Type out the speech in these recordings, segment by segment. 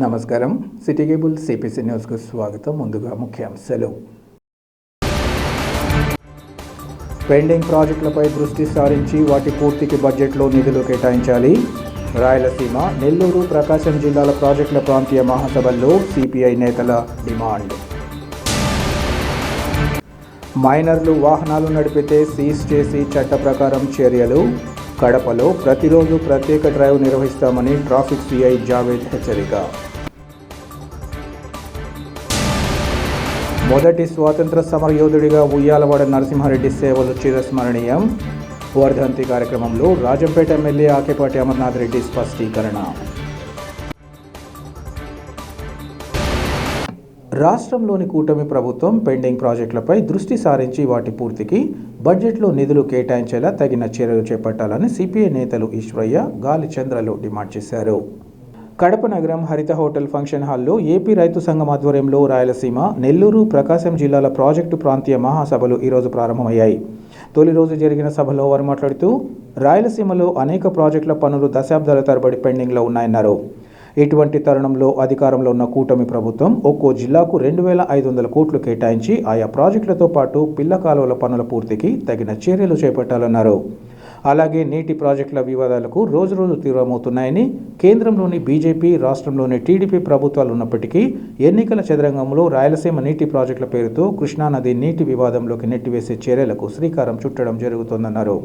నమస్కారం. City cable CPC న్యూస్కు స్వాగతం. ముందుగా ముఖ్యాంశాలు. పెండింగ్ ప్రాజెక్టులపై దృష్టి సారించి వాటి పూర్తికి బడ్జెట్లో నిధులు కేటాయించాలి. రాయలసీమ, నెల్లూరు, ప్రకాశం జిల్లాల ప్రాజెక్టుల ప్రాంతీయ మహాసభల్లో సిపిఐ నేతల డిమాండ్. మైనర్లు వాహనాలు నడిపితే సీజ్ చేసి చట్ట ప్రకారం చర్యలు. కడపలో ప్రతిరోజు ప్రత్యేక డ్రైవ్ నిర్వహిస్తామని ట్రాఫిక్ సిఐ జావేద్ హెచ్చరిక. మొదటి స్వాతంత్ర సమరయోధుడిగా ఉయ్యాలవాడ నరసింహారెడ్డి సేవలు చిరస్మరణీయం. వర్ధంతి కార్యక్రమంలో రాజంపేట ఎమ్మెల్యే ఆకేపాటి అమర్నాథ్ రెడ్డి స్పష్టీకరణ. రాష్ట్రంలోని కూటమి ప్రభుత్వం పెండింగ్ ప్రాజెక్టులపై దృష్టి సారించి వాటి పూర్తికి బడ్జెట్లో నిధులు కేటాయించేలా తగిన చర్యలు చేపట్టాలని సిపిఐ నేతలు ఈశ్వరయ్య, గాలి చంద్రలు డిమాండ్ చేశారు. కడప నగరం హరిత హోటల్ ఫంక్షన్ హాల్లో ఏపీ రైతు సంఘం ఆధ్వర్యంలో రాయలసీమ, నెల్లూరు, ప్రకాశం జిల్లాల ప్రాజెక్టు ప్రాంతీయ మహాసభలు ఈరోజు ప్రారంభమయ్యాయి. తొలి రోజు జరిగిన సభలో వారు మాట్లాడుతూ రాయలసీమలో అనేక ప్రాజెక్టుల పనులు దశాబ్దాల తరబడి పెండింగ్లో ఉన్నాయన్నారు. ఇటువంటి తరుణంలో అధికారంలో ఉన్న కూటమి ప్రభుత్వం ఒక్కో జిల్లాకు 2,500 కోట్లు కేటాయించి ఆయా ప్రాజెక్టులతో పాటు పిల్ల కాలువల పనుల పూర్తికి తగిన చర్యలు చేపట్టాలన్నారు. అలాగే నీటి ప్రాజెక్టుల వివాదాలకు రోజురోజు తీవ్రమవుతున్నాయని, కేంద్రంలోని బీజేపీ, రాష్ట్రంలోని టీడీపీ ప్రభుత్వాలు ఉన్నప్పటికీ ఎన్నికల చదరంగంలో రాయలసీమ నీటి ప్రాజెక్టుల పేరుతో కృష్ణానది నీటి వివాదంలోకి నెట్టివేసే చర్యలకు శ్రీకారం చుట్టడం జరుగుతోందన్నారు.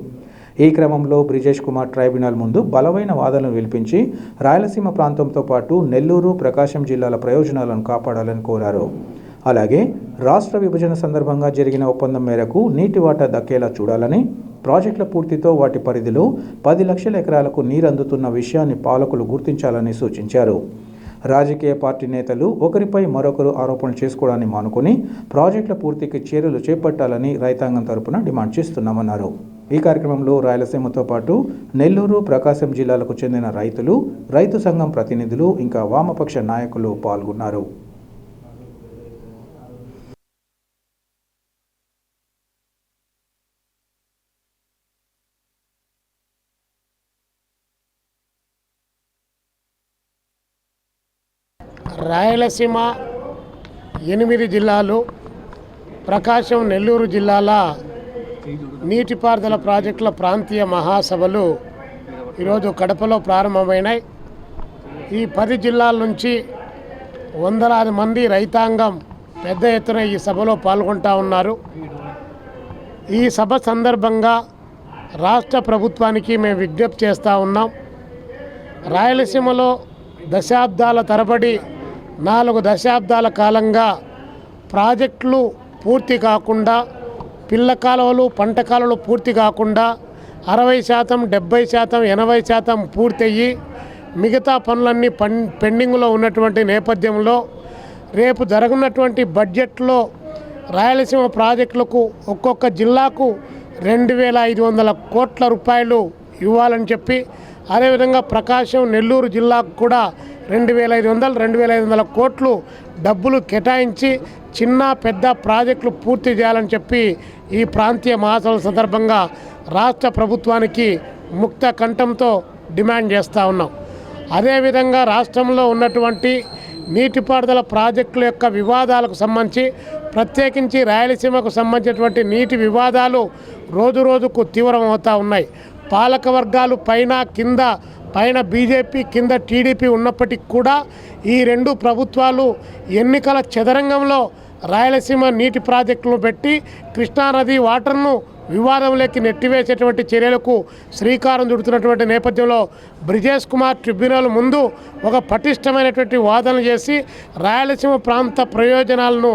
ఈ క్రమంలో బ్రిజేష్ కుమార్ ట్రైబ్యునల్ ముందు బలమైన వాదనలు వినిపించి రాయలసీమ ప్రాంతంతో పాటు నెల్లూరు, ప్రకాశం జిల్లాల ప్రయోజనాలను కాపాడాలని కోరారు. అలాగే రాష్ట్ర విభజన సందర్భంగా జరిగిన ఒప్పందం మేరకు నీటి వాటా దక్కేలా చూడాలని, ప్రాజెక్టుల పూర్తితో వాటి పరిధిలో 10 లక్షల ఎకరాలకు నీరు అందుతున్న విషయాన్ని పాలకులు గుర్తించాలని సూచించారు. రాజకీయ పార్టీ నేతలు ఒకరిపై మరొకరు ఆరోపణలు చేసుకోవడాన్ని మానుకొని ప్రాజెక్టుల పూర్తికి చర్యలు చేపట్టాలని రైతాంగం తరపున డిమాండ్ చేస్తున్నామన్నారు. ఈ కార్యక్రమంలో రాయలసీమతో పాటు నెల్లూరు, ప్రకాశం జిల్లాలకు చెందిన రైతులు, రైతు సంఘం ప్రతినిధులు, ఇంకా వామపక్ష నాయకులు పాల్గొన్నారు. రాయలసీమ 8 జిల్లాలు, ప్రకాశం, నెల్లూరు జిల్లాల నీటిపారుదల ప్రాజెక్టుల ప్రాంతీయ మహాసభలు ఈరోజు కడపలో ప్రారంభమైనాయి. ఈ 10 జిల్లాల నుంచి వందలాది మంది రైతాంగం పెద్ద ఎత్తున ఈ సభలో పాల్గొంటూ ఉన్నారు. ఈ సభ సందర్భంగా రాష్ట్ర ప్రభుత్వానికి మేము విజ్ఞప్తి చేస్తూ ఉన్నాం. రాయలసీమలో దశాబ్దాల తరబడి 4 దశాబ్దాల కాలంగా ప్రాజెక్టులు పూర్తి కాకుండా, పిల్ల కాలువలు, పంట కాలువలు పూర్తి కాకుండా 60%, 70%, 80% పూర్తయ్యి మిగతా పనులన్నీ పెండింగ్లో ఉన్నటువంటి నేపథ్యంలో రేపు జరగనున్నటువంటి బడ్జెట్లో రాయలసీమ ప్రాజెక్టులకు ఒక్కొక్క జిల్లాకు 2,500 కోట్ల రూపాయలు ఇవ్వాలని చెప్పి, అదేవిధంగా ప్రకాశం, నెల్లూరు జిల్లాకు కూడా 2,500 కోట్లు డబ్బులు కేటాయించి చిన్న పెద్ద ప్రాజెక్టులు పూర్తి చేయాలని చెప్పి ఈ ప్రాంతీయ మహాసభల సందర్భంగా రాష్ట్ర ప్రభుత్వానికి ముక్త కంఠంతో డిమాండ్ చేస్తూ ఉన్నాం. అదేవిధంగా రాష్ట్రంలో ఉన్నటువంటి నీటిపారుదల ప్రాజెక్టుల యొక్క వివాదాలకు సంబంధించి, ప్రత్యేకించి రాయలసీమకు సంబంధించినటువంటి నీటి వివాదాలు రోజురోజుకు తీవ్రమవుతూ ఉన్నాయి. పాలక వర్గాలు పైన బీజేపీ, కింద టీడీపీ ఉన్నప్పటికీ కూడా ఈ 2 ప్రభుత్వాలు ఎన్నికల చదరంగంలో రాయలసీమ నీటి ప్రాజెక్టులను పెట్టి కృష్ణానది వాటర్ను వివాదంలోకి నెట్టివేసేటువంటి చర్యలకు శ్రీకారం చుడుతున్నటువంటి నేపథ్యంలో బ్రిజేష్ కుమార్ ట్రిబ్యునల్ ముందు ఒక పటిష్టమైనటువంటి వాదనలు చేసి రాయలసీమ ప్రాంత ప్రయోజనాలను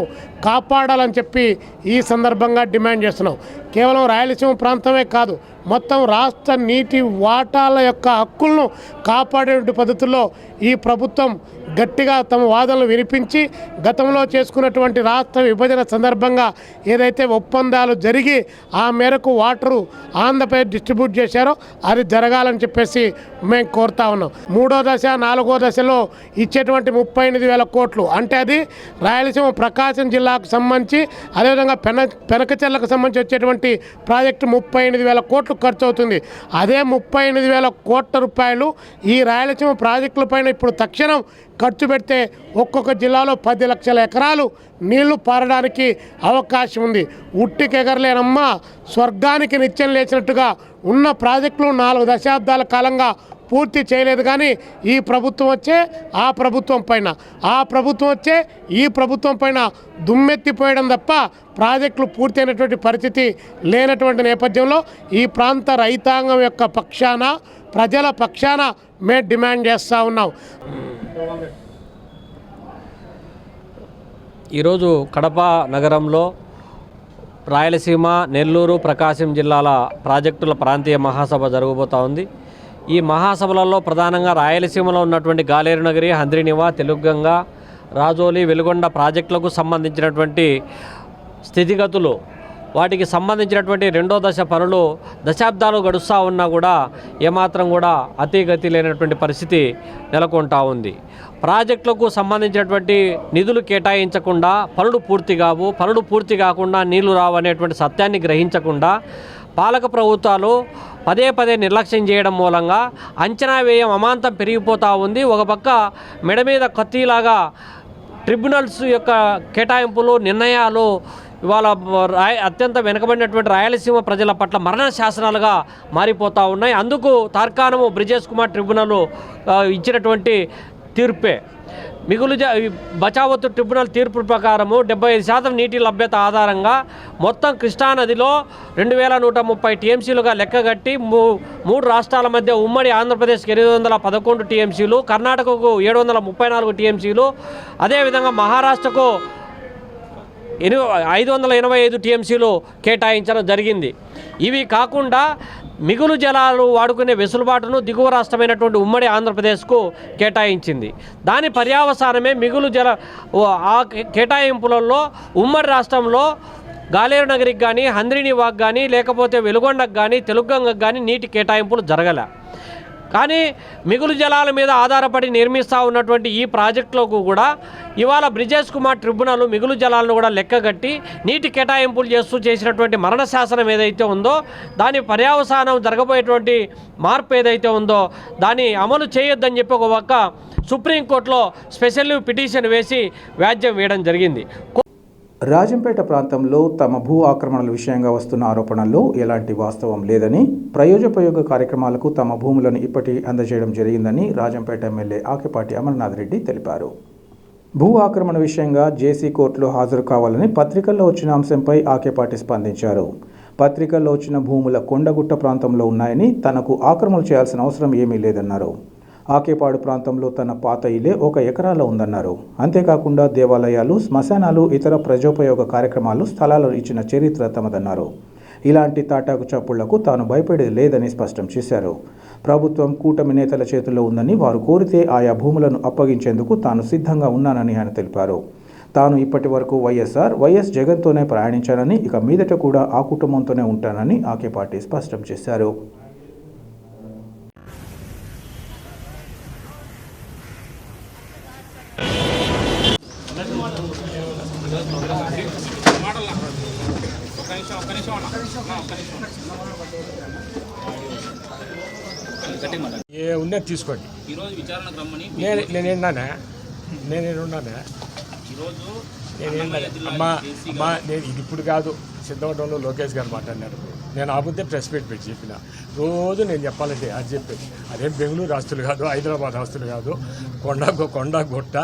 కాపాడాలని చెప్పి ఈ సందర్భంగా డిమాండ్ చేస్తున్నాం. కేవలం రాయలసీమ ప్రాంతమే కాదు, మొత్తం రాష్ట్ర నీటి వాటాల యొక్క హక్కులను కాపాడే పద్ధతుల్లో ఈ ప్రభుత్వం గట్టిగా తమ వాదనలు వినిపించి గతంలో చేసుకున్నటువంటి రాష్ట్ర విభజన సందర్భంగా ఏదైతే ఒప్పందాలు జరిగి ఆ మేరకు వాటరు ఆంధ్రప్రదేశ్ డిస్ట్రిబ్యూట్ చేశారో అది జరగాలని చెప్పేసి మేము కోరుతా ఉన్నాం. 3వ దశ, 4వ దశలో ఇచ్చేటువంటి 38,000 కోట్లు అంటే అది రాయలసీమ ప్రకాశం జిల్లాకు సంబంధించి, అదేవిధంగా పెనకచెర్లకు సంబంధించి వచ్చేటువంటి ప్రాజెక్టు 38,000 కోట్లు ఖర్చు అవుతుంది. అదే 38,000 కోట్ల రూపాయలు ఈ రాయలసీమ ప్రాజెక్టులపైన ఇప్పుడు తక్షణం ఖర్చు పెడితే ఒక్కొక్క జిల్లాలో 10 లక్షల ఎకరాలు నీళ్లు పారడానికి అవకాశం ఉంది. ఉట్టికెగరలేనమ్మా, స్వర్గానికి నిత్యం లేచినట్టుగా ఉన్న ప్రాజెక్టులు 4 దశాబ్దాల కాలంగా పూర్తి చేయలేదు. కానీ ఈ ప్రభుత్వం వచ్చే ఆ ప్రభుత్వం పైన, ఆ ప్రభుత్వం వచ్చే ఈ ప్రభుత్వం పైన దుమ్మెత్తిపోయడం తప్ప ప్రాజెక్టులు పూర్తయినటువంటి పరిస్థితి లేనటువంటి నేపథ్యంలో ఈ ప్రాంత రైతాంగం యొక్క పక్షాన, ప్రజల పక్షాన మేము డిమాండ్ చేస్తూ ఉన్నాం. ఈరోజు కడప నగరంలో రాయలసీమ, నెల్లూరు, ప్రకాశం జిల్లాల ప్రాజెక్టుల ప్రాంతీయ మహాసభ జరగబోతూ ఉంది. ఈ మహాసభలలో ప్రధానంగా రాయలసీమలో ఉన్నటువంటి గాలేరునగరి, హంద్రీనివా, తెలుగుగంగ, రాజోలి, వెలుగొండ ప్రాజెక్టులకు సంబంధించినటువంటి స్థితిగతులు, వాటికి సంబంధించినటువంటి రెండో దశ పనులు దశాబ్దాలు గడుస్తూ ఉన్నా కూడా ఏమాత్రం కూడా అతిగతి లేనటువంటి పరిస్థితి నెలకొంటా ఉంది. ప్రాజెక్టులకు సంబంధించినటువంటి నిధులు కేటాయించకుండా పనులు పూర్తి కాకుండా నీళ్లు రావు అనేటువంటి సత్యాన్ని గ్రహించకుండా పాలక ప్రభుత్వాలు పదే నిర్లక్ష్యం చేయడం మూలంగా అంచనా వ్యయం అమాంతం పెరిగిపోతూ ఉంది. ఒక పక్క మెడ మీద కత్తిలాగా ట్రిబ్యునల్స్ యొక్క కేటాయింపులు, నిర్ణయాలు ఇవాళ అత్యంత వెనుకబడినటువంటి రాయలసీమ ప్రజల పట్ల మరణ శాసనాలుగా మారిపోతూ ఉన్నాయి. అందుకు తార్కాణము బ్రిజేష్ కుమార్ ట్రిబ్యునల్ ఇచ్చినటువంటి తీర్పే. బచావత్తు ట్రిబ్యునల్ తీర్పు ప్రకారము 75% నీటి లభ్యత ఆధారంగా మొత్తం కృష్ణానదిలో 2130 టీఎంసీలుగా లెక్కగట్టి 3 రాష్ట్రాల మధ్య ఉమ్మడి ఆంధ్రప్రదేశ్కి 811 టీఎంసీలు, కర్ణాటకకు 734 టీఎంసీలు, అదేవిధంగా మహారాష్ట్రకు 585 టీఎంసీలు కేటాయించడం జరిగింది. ఇవి కాకుండా మిగులు జలాలు వాడుకునే వెసులుబాటును దిగువ రాష్ట్రమైనటువంటి ఉమ్మడి ఆంధ్రప్రదేశ్కు కేటాయించింది. దాని పర్యావసానమే మిగులు జల ఆ కేటాయింపులలో ఉమ్మడి రాష్ట్రంలో గాలేరునగరికి కానీ, హంద్రీనివాకు కానీ, లేకపోతే వెలుగొండకు కానీ, తెలుగుగంగకు కానీ నీటి కేటాయింపులు జరగలే. కానీ మిగులు జలాల మీద ఆధారపడి నిర్మిస్తూ ఉన్నటువంటి ఈ ప్రాజెక్టులకు కూడా ఇవాళ బ్రిజేష్ కుమార్ ట్రిబ్యునల్ మిగులు జలాలను కూడా లెక్కగట్టి నీటి కేటాయింపులు చేసినటువంటి మరణ శాసనం ఏదైతే ఉందో, దాని పర్యావసానం జరగబోయేటువంటి మార్పు ఏదైతే ఉందో దాన్ని అమలు చేయొద్దని చెప్పి ఒక పక్క సుప్రీంకోర్టులో స్పెషల్ పిటిషన్ వేసి వ్యాజ్యం వేయడం జరిగింది. రాజంపేట ప్రాంతంలో తమ భూ ఆక్రమణల విషయంగా వస్తున్న ఆరోపణల్లో ఎలాంటి వాస్తవం లేదని, ప్రయోజోపయోగ కార్యక్రమాలకు తమ భూములను ఇప్పటికీ అందజేయడం జరిగిందని రాజంపేట ఎమ్మెల్యే ఆకేపాటి అమర్నాథ్ రెడ్డి తెలిపారు. భూ ఆక్రమణ విషయంగా జేసీ కోర్టులో హాజరు కావాలని పత్రికల్లో వచ్చిన అంశంపై ఆకేపాటి స్పందించారు. పత్రికల్లో వచ్చిన భూముల కొండగుట్ట ప్రాంతంలో ఉన్నాయని, తనకు ఆక్రమణ చేయాల్సిన అవసరం ఏమీ లేదన్నారు. ఆకేపాడు ప్రాంతంలో తన పాత ఇల్లే 1 ఎకరాలో ఉందన్నారు. అంతేకాకుండా దేవాలయాలు, శ్మశానాలు, ఇతర ప్రజోపయోగ కార్యక్రమాలు స్థలాలు ఇచ్చిన చరిత్ర తమదన్నారు. ఇలాంటి తాటాకు చప్పుళ్లకు తాను భయపడేది లేదని స్పష్టం చేశారు. ప్రభుత్వం కూటమి నేతల చేతుల్లో ఉందని, వారు కోరితే ఆయా భూములను అప్పగించేందుకు తాను సిద్ధంగా ఉన్నానని ఆయన తెలిపారు. తాను ఇప్పటి వరకు వైఎస్ జగన్తోనే ప్రయాణించానని, ఇక మీదట కూడా ఆ కుటుంబంతోనే ఉంటానని ఆకేపాటి స్పష్టం చేశారు. ఏ ఉన్నది తీసుకోండి. ఈరోజు విచారణకు రమ్మని అమ్మా నేను ఇది ఇప్పుడు కాదు, సిద్ధవటంలో లోకేష్ గారు మాట్లాడినారు. నేను ఆపుతే ప్రెస్ మీట్ పెట్టి చెప్పిన రోజు నేను చెప్పాలంటే అది చెప్పేది. అదేం బెంగళూరు ఆస్తులు కాదు, హైదరాబాద్ ఆస్తులు కాదు, కొండ గుట్ట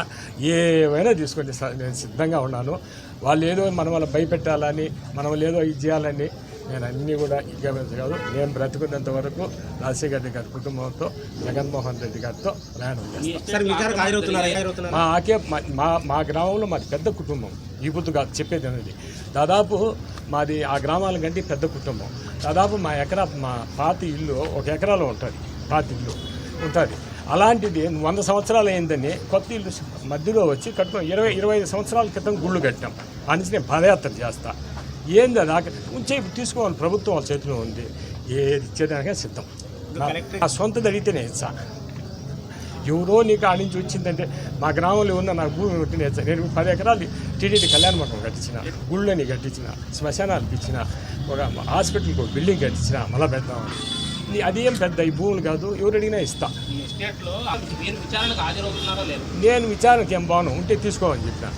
ఏమైనా తీసుకోండి, నేను సిద్ధంగా ఉన్నాను. వాళ్ళు ఏదో మనం వాళ్ళ భయపెట్టాలని, మనం ఏదో ఇది చేయాలని నేను అన్నీ కూడా కాదు. నేను బ్రతుకున్నంత వరకు రాజశేఖర రెడ్డి గారి కుటుంబంతో, జగన్మోహన్ రెడ్డి గారితో ప్రయాణం చేస్తాను. మా గ్రామంలో మాది పెద్ద కుటుంబం, ఈ పొద్దు కాదు చెప్పేది అనేది. దాదాపు మాది ఆ గ్రామాల కంటే పెద్ద కుటుంబం. దాదాపు మా పాత ఇల్లు 1 ఎకరాలో ఉంటుంది, పాత ఇల్లు ఉంటుంది. అలాంటిది 100 సంవత్సరాలు అయిందని కొత్త ఇల్లు మధ్యలో వచ్చి కట్టుకుని 20-25 సంవత్సరాల క్రితం గుళ్ళు కట్టాం. అనేసి నేను పాదయాత్ర చేస్తా. ఏంది అది ఉంచే తీసుకోవాలి, ప్రభుత్వం వాళ్ళ చేతిలో ఉంది. ఏది ఇచ్చేదానికే సిద్ధం. ఆ సొంతది అడిగితేనే ఇచ్చా. ఎవరో నీకు ఆడి నుంచి వచ్చిందంటే మా గ్రామంలో ఉన్న నాకు భూమి ఉంటే నేను 10 ఎకరాలు టీటీడీ కళ్యాణ మండపం కట్టించిన, గుళ్ళని కట్టించిన, శ్మశానాలు ఇచ్చిన, ఒక హాస్పిటల్కి ఒక బిల్డింగ్ కట్టించిన, మళ్ళీ పెడతామని. అదేం పెద్ద ఈ భూములు కాదు, ఎవరు అడిగినా ఇస్తా. నేను విచారణకి ఏం బాగున్నాను ఉంటే తీసుకోమని చెప్పిన.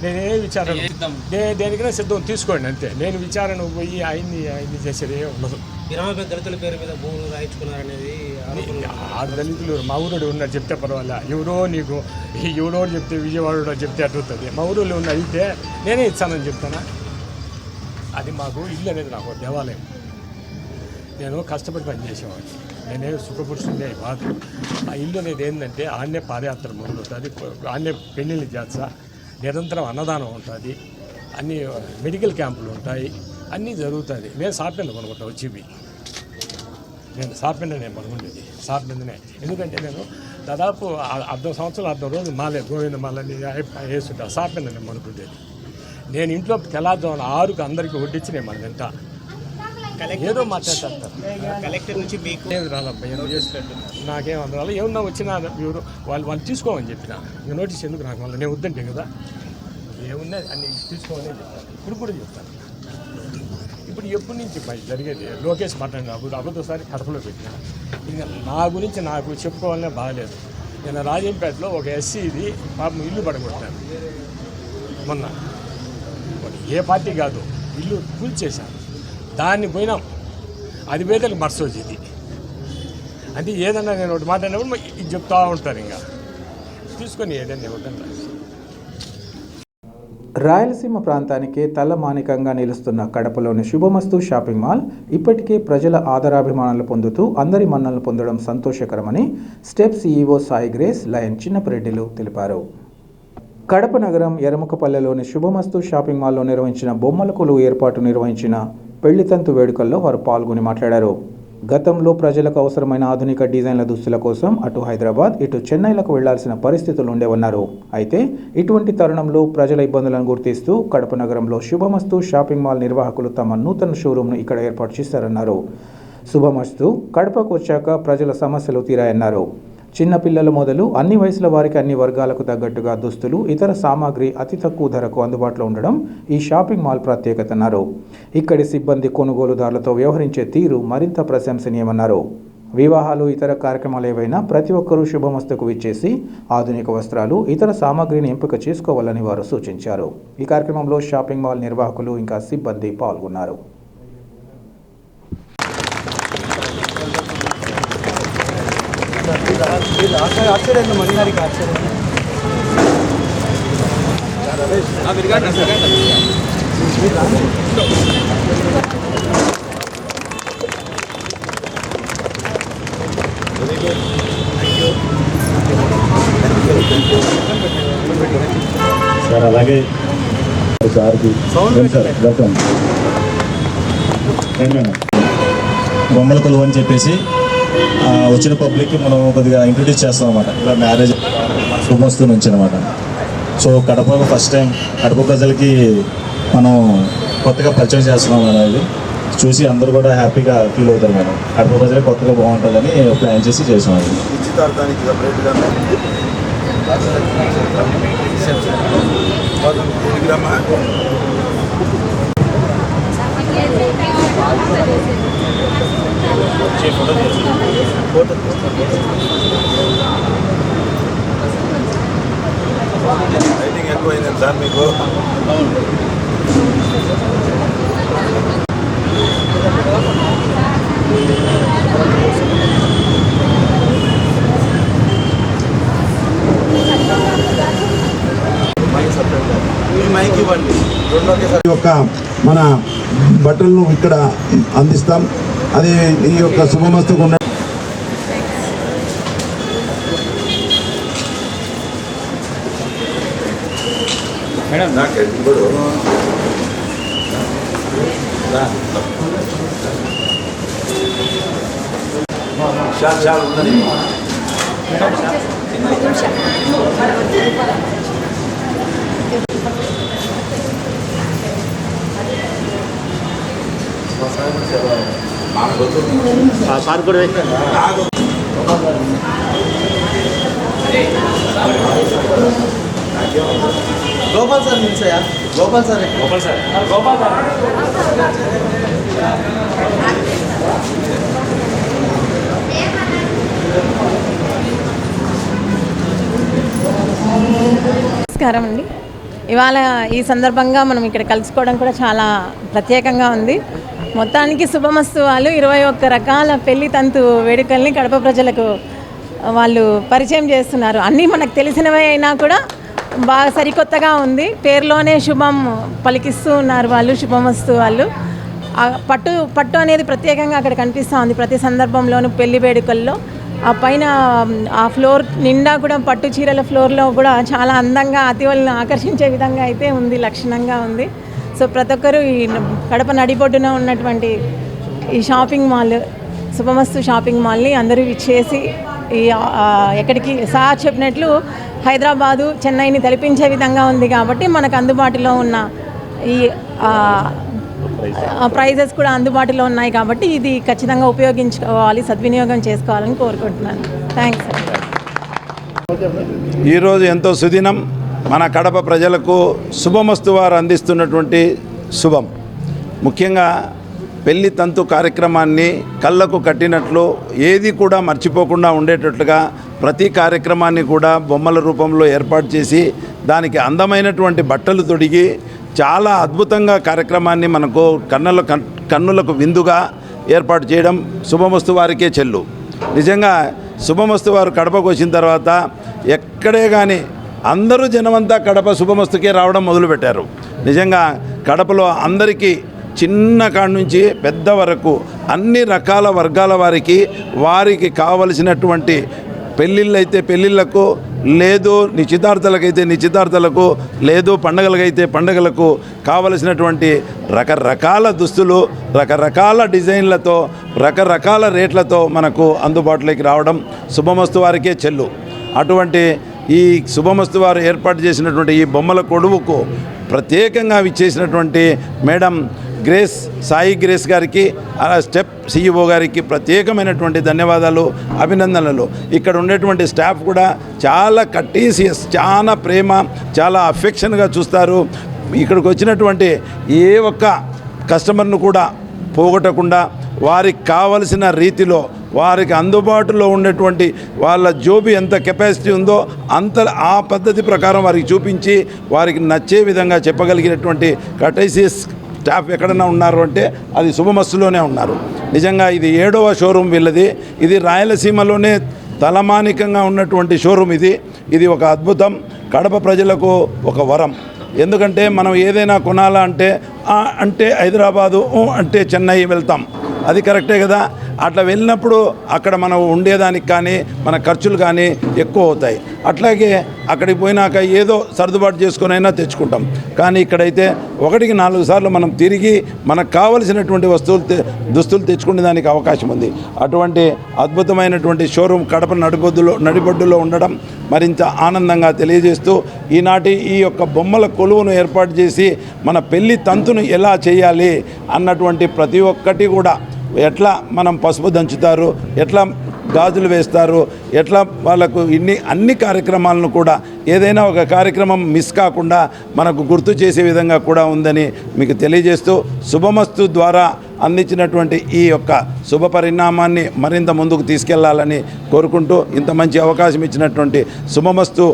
నేనే విచారణ దేనికైనా సిద్ధం తీసుకోండి అంతే. నేను విచారణ పోయి ఆయన్ని చేసేది ఉండదు. దళితుల పేరు మీద భూములు రాయించుకున్నారనేది ఆ దళితులు మా ఊరోడు ఉన్నాడు చెప్తే పర్వాలే. ఎవరో చెప్తే విజయవాడలో చెప్తే అట్లుతుంది. మా ఊరిలో ఉన్న అయితే నేనే ఇచ్చానని చెప్తానా? అది మాకు ఇల్లు అనేది నాకు దేవాలయం. నేను కష్టపడి పనిచేసేవాడిని. నేనే సుఖపురుషుడే కాదు. ఆ ఇల్లు అనేది ఏంటంటే ఆడనే పాదయాత్ర మొదలవుతుంది, ఆడనే పెళ్ళిళ్ళు చేస్తా, నిరంతరం అన్నదానం ఉంటుంది, అన్ని మెడికల్ క్యాంపులు ఉంటాయి, అన్నీ జరుగుతుంది. నేను సాఫ్ట్వేర్లో కొనుక్కుంటా వచ్చివి. నేను సాఫ్ట్వేర్ నేను పనుకుండేది సాఫ్ట్వేర్నే. ఎందుకంటే నేను దాదాపు 10 సంవత్సరాలు 10 రోజులు మాలే గోవింద మాలని వేస్తుంటా. సాఫ్ట్వేర్ నేను పనుకుండేది. నేను ఇంట్లో తెల్లారుజామున 6కి అందరికీ వడ్డించి నేను మన తింటా. ఏదో మాట్లాడతారు. కలెక్టర్ నుంచి మీకు ఏం రాలబ్బా, ఎందుకు చేసినట్టు నాకేం అందరాలి. ఏమన్నా వచ్చినా ఎవరు వాళ్ళు తీసుకోమని చెప్పిన. ఇంకా నోటీస్ ఎందుకు నాకు మళ్ళీ నేను వద్దంటే కదా, ఏమున్నా అన్ని తీసుకోమని చెప్తాను. ఇప్పుడు కూడా చెప్తాను. ఇప్పుడు ఎప్పటి నుంచి జరిగేది లోకేష్ మాట్లాడిన అబద్ధసారి కడపలో పెట్టిన. ఇంకా నా గురించి నాకు చెప్పుకోవాలనే బాగలేదు. నేను రాజంపేటలో ఒక ఎస్సీది పాపం ఇల్లు పడగొట్టాను మొన్న. ఏ పార్టీ కాదు, ఇల్లు కూల్చేశాను. దాన్ని పోయినాం, అది పేదలకు మర్సోజ్ ఇది. అంటే ఏదన్నా నేను ఒకటి మాట్లాడినప్పుడు ఇది చెప్తా ఉంటారు. ఇంకా తీసుకొని ఏదన్నా ఒకటన్నా. రాయలసీమ ప్రాంతానికే తలమానికంగా నిలుస్తున్న కడపలోని శుభమస్తు షాపింగ్ మాల్ ఇప్పటికే ప్రజల ఆదరాభిమానాలు పొందుతూ అందరి మన్ననలు పొందడం సంతోషకరమని STEP CEO Sai Grace Lion చిన్నపరెడ్డిలు తెలిపారు. కడప నగరం ఎరముకపల్లెలోని శుభమస్తు షాపింగ్ మాల్లో నిర్వహించిన బొమ్మల కొలువు ఏర్పాటు నిర్వహించిన పెళ్లితంతు వేడుకల్లో వారు పాల్గొని మాట్లాడారు. గతంలో ప్రజలకు అవసరమైన ఆధునిక డిజైన్ల దుస్తుల కోసం అటు హైదరాబాద్ ఇటు చెన్నైలకు వెళ్లాల్సిన పరిస్థితులు ఉండేవన్నారు. అయితే ఇటువంటి తరుణంలో ప్రజల ఇబ్బందులను గుర్తిస్తూ కడప నగరంలో శుభమస్తు షాపింగ్ మాల్ నిర్వాహకులు తమ నూతన షోరూంను ఇక్కడ ఏర్పాటు చేశారన్నారు. శుభమస్తు కడపకు వచ్చాక ప్రజల సమస్యలు తీరాయన్నారు. చిన్నపిల్లల మొదలు అన్ని వయసుల వారికి అన్ని వర్గాలకు తగ్గట్టుగా దుస్తులు, ఇతర సామాగ్రి అతి తక్కువ ధరకు అందుబాటులో ఉండడం ఈ షాపింగ్ మాల్ ప్రత్యేకత అన్నారు. ఇక్కడి సిబ్బంది కొనుగోలుదారులతో వ్యవహరించే తీరు మరింత ప్రశంసనీయమన్నారు. వివాహాలు, ఇతర కార్యక్రమాలు ఏవైనా ప్రతి ఒక్కరూ శుభమస్తుకు విచ్చేసి ఆధునిక వస్త్రాలు, ఇతర సామాగ్రిని ఎంపిక చేసుకోవాలని వారు సూచించారు. ఈ కార్యక్రమంలో షాపింగ్ మాల్ నిర్వాహకులు ఇంకా సిబ్బంది పాల్గొన్నారు. సార్ అలాగే సార్కి సార్ వెల్కమ్. బొమ్మల కొలువు అని చెప్పేసి వచ్చిన పబ్లిక్కి మనం కొద్దిగా ఇంట్రడ్యూస్ చేస్తాం అన్నమాట. ఇలా మ్యారేజ్ శుభమస్తు నుంచి అనమాట. So Kadapa first time Kadapa ప్రజలకి మనం కొత్తగా పరిచయం చేస్తున్నాం అనేది చూసి అందరూ కూడా హ్యాపీగా ఫీల్ అవుతారు. మనం కడప ప్రజలకి కొత్తగా బాగుంటుందని ప్లాన్ చేసి చేసాం. అది నిశ్చితార్థానికి సపరేట్గా లైటింగ్ ఎక్కువైంది సార్ మీకు. యొక్క మన బట్టలను ఇక్కడ అందిస్తాం. అది ఈ యొక్క శుభమస్తుకు ఉన్న సార్ కూడా గోపాల్ సార్ నిల్చయా గోపాల్ సార్ నమస్కారం అండి. ఇవాళ ఈ సందర్భంగా మనం ఇక్కడ కలుసుకోవడం కూడా చాలా ప్రత్యేకంగా ఉంది. మొత్తానికి శుభమస్తు వాళ్ళు 21 రకాల పెళ్లి తంతు వేడుకల్ని కడప ప్రజలకు వాళ్ళు పరిచయం చేస్తున్నారు. అన్నీ మనకు తెలిసినవే అయినా కూడా బాగా సరికొత్తగా ఉంది. పేరులోనే శుభం పలికిస్తూ ఉన్నారు వాళ్ళు, శుభమస్తు వాళ్ళు. పట్టు అనేది ప్రత్యేకంగా అక్కడ కనిపిస్తూ ఉంది. ప్రతి సందర్భంలోనూ పెళ్లి వేడుకల్లో ఆ పైన ఆ ఫ్లోర్ నిండా కూడా పట్టు చీరల ఫ్లోర్లో కూడా చాలా అందంగా అతివలను ఆకర్షించే విధంగా అయితే ఉంది, లక్షణంగా ఉంది. సో ప్రతి ఒక్కరూ ఈ కడప నడిబొడ్డున ఉన్నటువంటి ఈ షాపింగ్ మాల్, శుభమస్తు షాపింగ్ మాల్ని అందరూ ఇచ్చేసి ఈ ఎక్కడికి సార్ చెప్పినట్లు హైదరాబాదు చెన్నైని తలపించే విధంగా ఉంది కాబట్టి మనకు అందుబాటులో ఉన్న ఈ ప్రైజెస్ కూడా అందుబాటులో ఉన్నాయి కాబట్టి ఇది ఖచ్చితంగా ఉపయోగించుకోవాలి, సద్వినియోగం చేసుకోవాలని కోరుకుంటున్నాను. థ్యాంక్స్. ఈరోజు ఎంతో సుదినం. మన కడప ప్రజలకు శుభమస్తు వారు అందిస్తున్నటువంటి శుభం. ముఖ్యంగా పెళ్లి తంతు కార్యక్రమాన్ని కళ్ళకు కట్టినట్లు ఏది కూడా మర్చిపోకుండా ఉండేటట్లుగా ప్రతి కార్యక్రమాన్ని కూడా బొమ్మల రూపంలో ఏర్పాటు చేసి దానికి అందమైనటువంటి బట్టలు తొడిగి చాలా అద్భుతంగా కార్యక్రమాన్ని మనకు కన్నులకు విందుగా ఏర్పాటు చేయడం శుభమస్తు వారికే చెల్లు. నిజంగా శుభమస్తు వారు కడపకు వచ్చిన తర్వాత ఎక్కడే కానీ అందరూ జనమంతా కడప శుభమస్తుకే రావడం మొదలుపెట్టారు. నిజంగా కడపలో అందరికీ చిన్న కాడ నుంచి పెద్ద వరకు అన్ని రకాల వర్గాల వారికి కావలసినటువంటి పెళ్ళిళ్ళైతే పెళ్ళిళ్ళకు, లేదు నిశ్చితార్థాలకైతే నిశ్చితార్థాలకు, లేదు పండగలకైతే పండగలకు కావలసినటువంటి రకరకాల దుస్తులు రకరకాల డిజైన్లతో రకరకాల రేట్లతో మనకు అందుబాటులోకి రావడం శుభమస్తు వారికే చెల్లు. అటువంటి ఈ శుభమస్తు వారు ఏర్పాటు చేసినటువంటి ఈ బొమ్మల కొడువుకు ప్రత్యేకంగా విచ్చేసినటువంటి మేడం సాయి గ్రేస్ గారికి, స్టెప్ సిఇఓ గారికి ప్రత్యేకమైనటువంటి ధన్యవాదాలు, అభినందనలు. ఇక్కడ ఉండేటువంటి స్టాఫ్ కూడా చాలా కటీసియస్, చాలా ప్రేమ, చాలా అఫెక్షన్గా చూస్తారు. ఇక్కడికి వచ్చినటువంటి ఏ ఒక్క కస్టమర్ను కూడా పోగొట్టకుండా వారికి కావలసిన రీతిలో వారికి అందుబాటులో ఉండేటువంటి వాళ్ళ జోబి ఎంత కెపాసిటీ ఉందో అంత ఆ పద్ధతి ప్రకారం వారికి చూపించి వారికి నచ్చే విధంగా చెప్పగలిగినటువంటి కటైసియస్ స్టాఫ్ ఎక్కడన్నా ఉన్నారు అంటే అది శుభమస్తులోనే ఉన్నారు. నిజంగా ఇది 7వ షోరూమ్ వీళ్ళది. ఇది రాయలసీమలోనే తలమానికంగా ఉన్నటువంటి షోరూమ్ ఇది ఒక అద్భుతం. కడప ప్రజలకు ఒక వరం. ఎందుకంటే మనం ఏదైనా కొనాలా అంటే హైదరాబాదు అంటే చెన్నై వెళ్తాం, అది కరెక్టే కదా. అట్లా వెళ్ళినప్పుడు అక్కడ మనం ఉండేదానికి కానీ మన ఖర్చులు కానీ ఎక్కువ అవుతాయి. అట్లాగే అక్కడికి పోయినాక ఏదో సర్దుబాటు చేసుకునైనా తెచ్చుకుంటాం. కానీ ఇక్కడైతే 1కి 4 సార్లు మనం తిరిగి మనకు కావలసినటువంటి దుస్తులు తెచ్చుకునే దానికి అవకాశం ఉంది. అటువంటి అద్భుతమైనటువంటి షోరూమ్ కడప నడిబొడ్డులో ఉండడం మరింత ఆనందంగా తెలియజేస్తూ ఈనాటి ఈ యొక్క బొమ్మల కొలువును ఏర్పాటు చేసి మన పెళ్లి తంతును ఎలా చేయాలి అన్నటువంటి ప్రతి ఒక్కటి కూడా, ఎట్లా మనం పసుపు దంచుతారు, ఎట్లా గాజులు వేస్తారు, ఎట్లా వాళ్ళకు అన్ని కార్యక్రమాలను కూడా ఏదైనా ఒక కార్యక్రమం మిస్ కాకుండా మనకు గుర్తు చేసే విధంగా కూడా ఉందని మీకు తెలియజేస్తూ శుభమస్తు ద్వారా అందించినటువంటి ఈ యొక్క శుభ పరిణామాన్ని మరింత ముందుకు తీసుకెళ్లాలని కోరుకుంటూ ఇంత మంచి అవకాశం ఇచ్చినటువంటి శుభమస్తు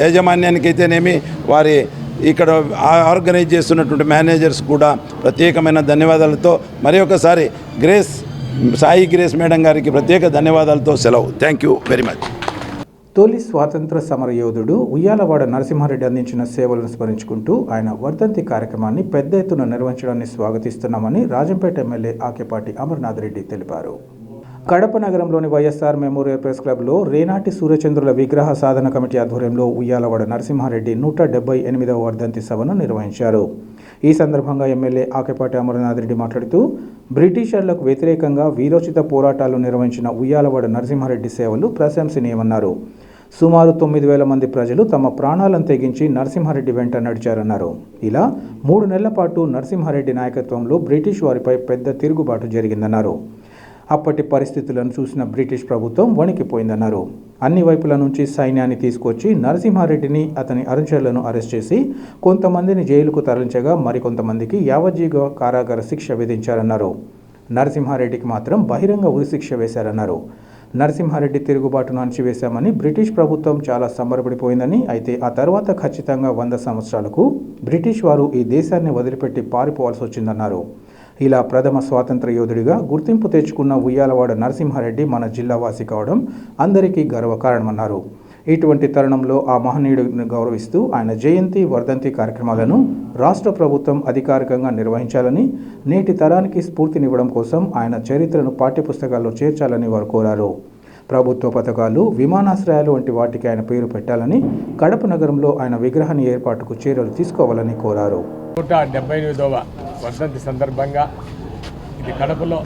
యాజమాన్యానికైతేనేమి వారి ఇక్కడ ఆర్గనైజ్ చేస్తున్నటువంటి మేనేజర్స్ కూడా ప్రత్యేకమైన ధన్యవాదాలతో మరి ఒకసారి సాయి గ్రేస్ మేడం గారికి ప్రత్యేక ధన్యవాదాలతో సెలవు. Thank you very much. తొలి స్వాతంత్ర సమర యోధుడు ఉయ్యాలవాడ నరసింహారెడ్డి అందించిన సేవలను స్మరించుకుంటూ ఆయన వర్ధంతి కార్యక్రమాన్ని పెద్ద ఎత్తున నిర్వహించడాన్ని స్వాగతిస్తున్నామని రాజంపేట ఎమ్మెల్యే ఆకేపాటి అమర్నాథ్ రెడ్డి తెలిపారు. కడప నగరంలోని వైఎస్ఆర్ మెమోరియల్ ప్రెస్ క్లబ్లో రేనాటి సూర్యచంద్రుల విగ్రహ సాధన కమిటీ ఆధ్వర్యంలో ఉయ్యాలవాడ నరసింహారెడ్డి 178వ వర్ధంతి సభను నిర్వహించారు. ఈ సందర్భంగా ఎమ్మెల్యే ఆకేపాటి అమర్నాథ్ రెడ్డి మాట్లాడుతూ బ్రిటిషర్లకు వ్యతిరేకంగా వీరోచిత పోరాటాలు నిర్వహించిన ఉయ్యాలవాడ నరసింహారెడ్డి సేవలు ప్రశంసనీయమన్నారు. సుమారు 9,000 మంది ప్రజలు తమ ప్రాణాలను తెగించి నరసింహారెడ్డి వెంట నడిచారన్నారు. ఇలా 3 నెలల పాటు నరసింహారెడ్డి నాయకత్వంలో బ్రిటిష్ వారిపై పెద్ద తిరుగుబాటు జరిగిందన్నారు. అప్పటి పరిస్థితులను చూసిన బ్రిటిష్ ప్రభుత్వం వణికిపోయిందన్నారు. అన్ని వైపుల నుంచి సైన్యాన్ని తీసుకొచ్చి నరసింహారెడ్డిని అతని అనుచరులను అరెస్ట్ చేసి కొంతమందిని జైలుకు తరలించగా మరికొంతమందికి యావజ్జీవ కారాగార శిక్ష విధించారన్నారు. నరసింహారెడ్డికి మాత్రం బహిరంగ ఉరిశిక్ష వేశారన్నారు. నరసింహారెడ్డి తిరుగుబాటును అణచివేశామని బ్రిటిష్ ప్రభుత్వం చాలా సంబరపడిపోయిందని, అయితే ఆ తర్వాత ఖచ్చితంగా 100 సంవత్సరాలకు బ్రిటిష్ వారు ఈ దేశాన్ని వదిలిపెట్టి పారిపోవాల్సి వచ్చిందన్నారు. ఇలా ప్రథమ స్వాతంత్ర యోధుడిగా గుర్తింపు తెచ్చుకున్న ఉయ్యాలవాడ నరసింహారెడ్డి మన జిల్లా వాసి కావడం అందరికీ గర్వకారణమన్నారు. ఇటువంటి తరుణంలో ఆ మహనీయుడిని గౌరవిస్తూ ఆయన జయంతి, వర్ధంతి కార్యక్రమాలను రాష్ట్ర ప్రభుత్వం అధికారికంగా నిర్వహించాలని, నేటి తరానికి స్ఫూర్తినివ్వడం కోసం ఆయన చరిత్రను పాఠ్యపుస్తకాల్లో చేర్చాలని వారు కోరారు. ప్రభుత్వ పథకాలు, విమానాశ్రయాలు వంటి వాటికి ఆయన పేరు పెట్టాలని, కడప నగరంలో ఆయన విగ్రహాన్ని ఏర్పాటుకు చర్యలు తీసుకోవాలని కోరారు. 178వ వర్ధంతి సందర్భంగా ఇది కడపలో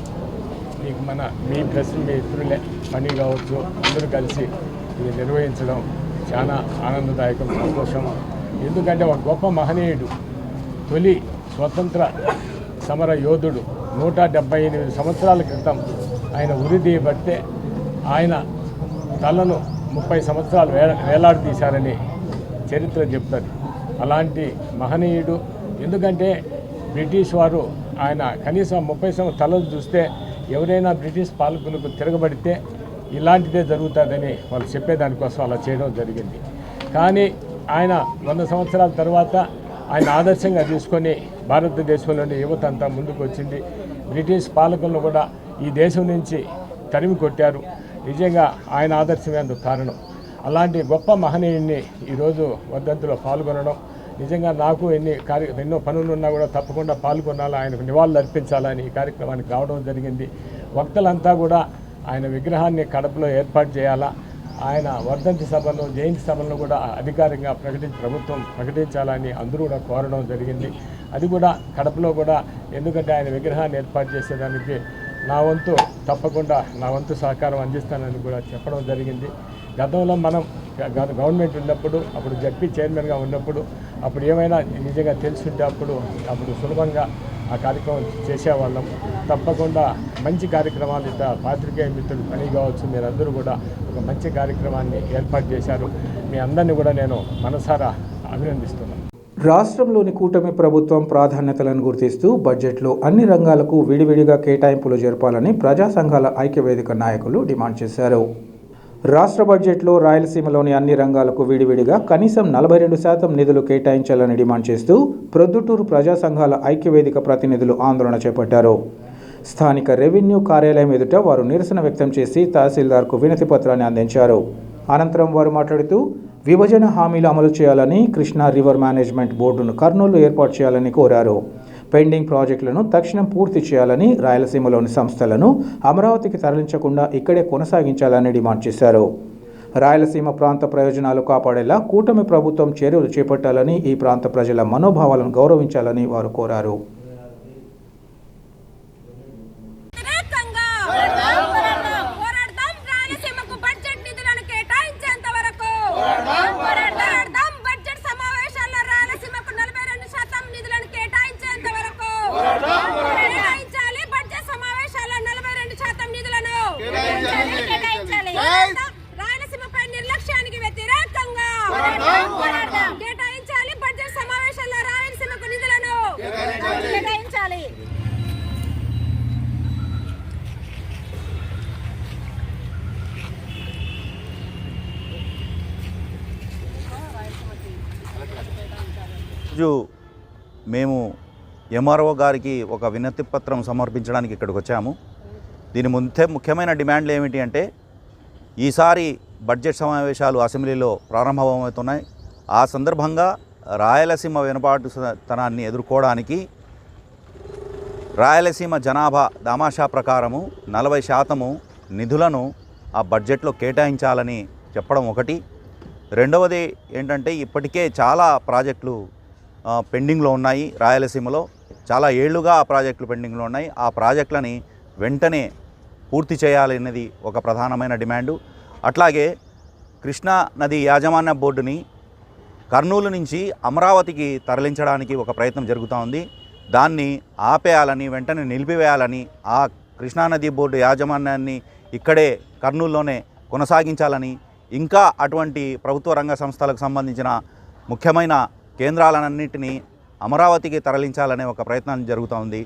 మీ ప్రెస్ మిత్రులే పని కావచ్చు అందరూ కలిసి ఇది నిర్వహించడం చాలా ఆనందదాయకం, సంతోషం. ఎందుకంటే ఒక గొప్ప మహనీయుడు, తొలి స్వతంత్ర సమర యోధుడు 178 సంవత్సరాల క్రితం ఆయన ఉరిదీయబడితే ఆయన తలను 30 సంవత్సరాలు వేలాడదీశారని చరిత్ర చెప్తుంది. అలాంటి మహనీయుడు. ఎందుకంటే బ్రిటిష్ వారు ఆయన కనీసం 30 సంవత్సరాల తలలు చూస్తే ఎవరైనా బ్రిటిష్ పాలకులకు తిరగబడితే ఇలాంటిదే జరుగుతుందని వాళ్ళు చెప్పేదానికోసం అలా చేయడం జరిగింది. కానీ ఆయన 100 సంవత్సరాల తర్వాత ఆయన ఆదర్శంగా తీసుకొని భారతదేశంలోని యువత అంతా ముందుకు వచ్చింది. బ్రిటిష్ పాలకులను కూడా ఈ దేశం నుంచి తరిమి కొట్టారు. నిజంగా ఆయన ఆదర్శమే అందుకు కారణం. అలాంటి గొప్ప మహనీయుడిని ఈరోజు వర్ధంతిలో పాల్గొనడం నిజంగా నాకు ఎన్నో పనులు ఉన్నా కూడా తప్పకుండా పాల్గొనాలి, ఆయనకు నివాళులు అర్పించాలని ఈ కార్యక్రమానికి రావడం జరిగింది. వక్తలంతా కూడా ఆయన విగ్రహాన్ని కడపలో ఏర్పాటు చేయాలా, ఆయన వర్ధంతి సభను, జయంతి సభలను కూడా అధికారికంగా ప్రభుత్వం ప్రకటించాలని అందరూ కూడా కోరడం జరిగింది. అది కూడా కడపలో కూడా, ఎందుకంటే ఆయన విగ్రహాన్ని ఏర్పాటు చేసేదానికి నా వంతు తప్పకుండా నా వంతు సహకారం అందిస్తానని కూడా చెప్పడం జరిగింది. గతంలో మనం గవర్నమెంట్ ఉన్నప్పుడు, అప్పుడు జడ్పీ చైర్మన్గా ఉన్నప్పుడు, అప్పుడు ఏమైనా నిజంగా తెలుసుంటే అప్పుడు సులభంగా ఆ కార్యక్రమం చేసేవాళ్ళం. తప్పకుండా మంచి కార్యక్రమాలు ఇట్లా పాత్రికేయ మిత్రులు పని కావచ్చు, మీరందరూ కూడా ఒక మంచి కార్యక్రమాన్ని ఏర్పాటు చేశారు. మీ అందరినీ కూడా నేను మనసారా అభినందిస్తున్నాను. రాష్ట్రంలోని కూటమి ప్రభుత్వం ప్రాధాన్యతలను గుర్తిస్తూ బడ్జెట్లో అన్ని రంగాలకు విడివిడిగా కేటాయింపులు జరపాలని ప్రజా సంఘాల ఐక్యవేదిక నాయకులు డిమాండ్ చేశారు. రాష్ట్ర బడ్జెట్లో రాయలసీమలోని అన్ని రంగాలకు విడివిడిగా కనీసం 42% నిధులు కేటాయించాలని డిమాండ్ చేస్తూ ప్రొద్దుటూరు ప్రజా సంఘాల ఐక్యవేదిక ప్రతినిధులు ఆందోళన చేపట్టారు. స్థానిక రెవెన్యూ కార్యాలయం ఎదుట వారు నిరసన వ్యక్తం చేసి తహసీల్దార్కు వినతి పత్రాన్ని అందించారు. అనంతరం వారు మాట్లాడుతూ విభజన హామీలు అమలు చేయాలని, కృష్ణా రివర్ మేనేజ్మెంట్ బోర్డును కర్నూలు ఏర్పాటు చేయాలని కోరారు. పెండింగ్ ప్రాజెక్టులను తక్షణం పూర్తి చేయాలని, రాయలసీమలోని సంస్థలను అమరావతికి తరలించకుండా ఇక్కడే కొనసాగించాలని డిమాండ్ చేశారు. రాయలసీమ ప్రాంత ప్రయోజనాలు కాపాడేలా కూటమి ప్రభుత్వం చర్యలు చేపట్టాలని, ఈ ప్రాంత ప్రజల మనోభావాలను గౌరవించాలని వారు కోరారు. రాయలసీమపై నిర్లక్ష్యానికి వ్యతిరేకంగా కేటాయించాలి, బడ్జెట్ సమావేశాల్లో రాయలసీమకు నిధులను కేటాయించాలి. మేము ఎంఆర్ఓ గారికి ఒక వినతి పత్రం సమర్పించడానికి ఇక్కడికి వచ్చాము. దీని ముఖ్యమైన డిమాండ్లు ఏమిటి అంటే, ఈసారి బడ్జెట్ సమావేశాలు అసెంబ్లీలో ప్రారంభమవుతున్నాయి. ఆ సందర్భంగా రాయలసీమ వెనుబాటుతనాన్ని ఎదుర్కోవడానికి రాయలసీమ జనాభా దామాషా ప్రకారము 40% నిధులను ఆ బడ్జెట్లో కేటాయించాలని చెప్పడం ఒకటి. రెండవది ఏంటంటే, ఇప్పటికే చాలా ప్రాజెక్టులు పెండింగ్లో ఉన్నాయి. రాయలసీమలో చాలా ఏళ్లుగా ఆ ప్రాజెక్టులు పెండింగ్లో ఉన్నాయి. ఆ ప్రాజెక్టులని వెంటనే పూర్తి చేయాలనేది ఒక ప్రధానమైన డిమాండు. అట్లాగే కృష్ణా నది యాజమాన్య బోర్డుని కర్నూలు నుంచి అమరావతికి తరలించడానికి ఒక ప్రయత్నం జరుగుతూ ఉంది. దాన్ని ఆపేయాలని, వెంటనే నిలిపివేయాలని, ఆ కృష్ణానది బోర్డు యాజమాన్యాన్ని ఇక్కడే కర్నూలులోనే కొనసాగించాలని, ఇంకా అటువంటి ప్రభుత్వ రంగ సంస్థలకు సంబంధించిన ముఖ్యమైన కేంద్రాలన్నింటినీ అమరావతికి తరలించాలనే ఒక ప్రయత్నం జరుగుతూ ఉంది.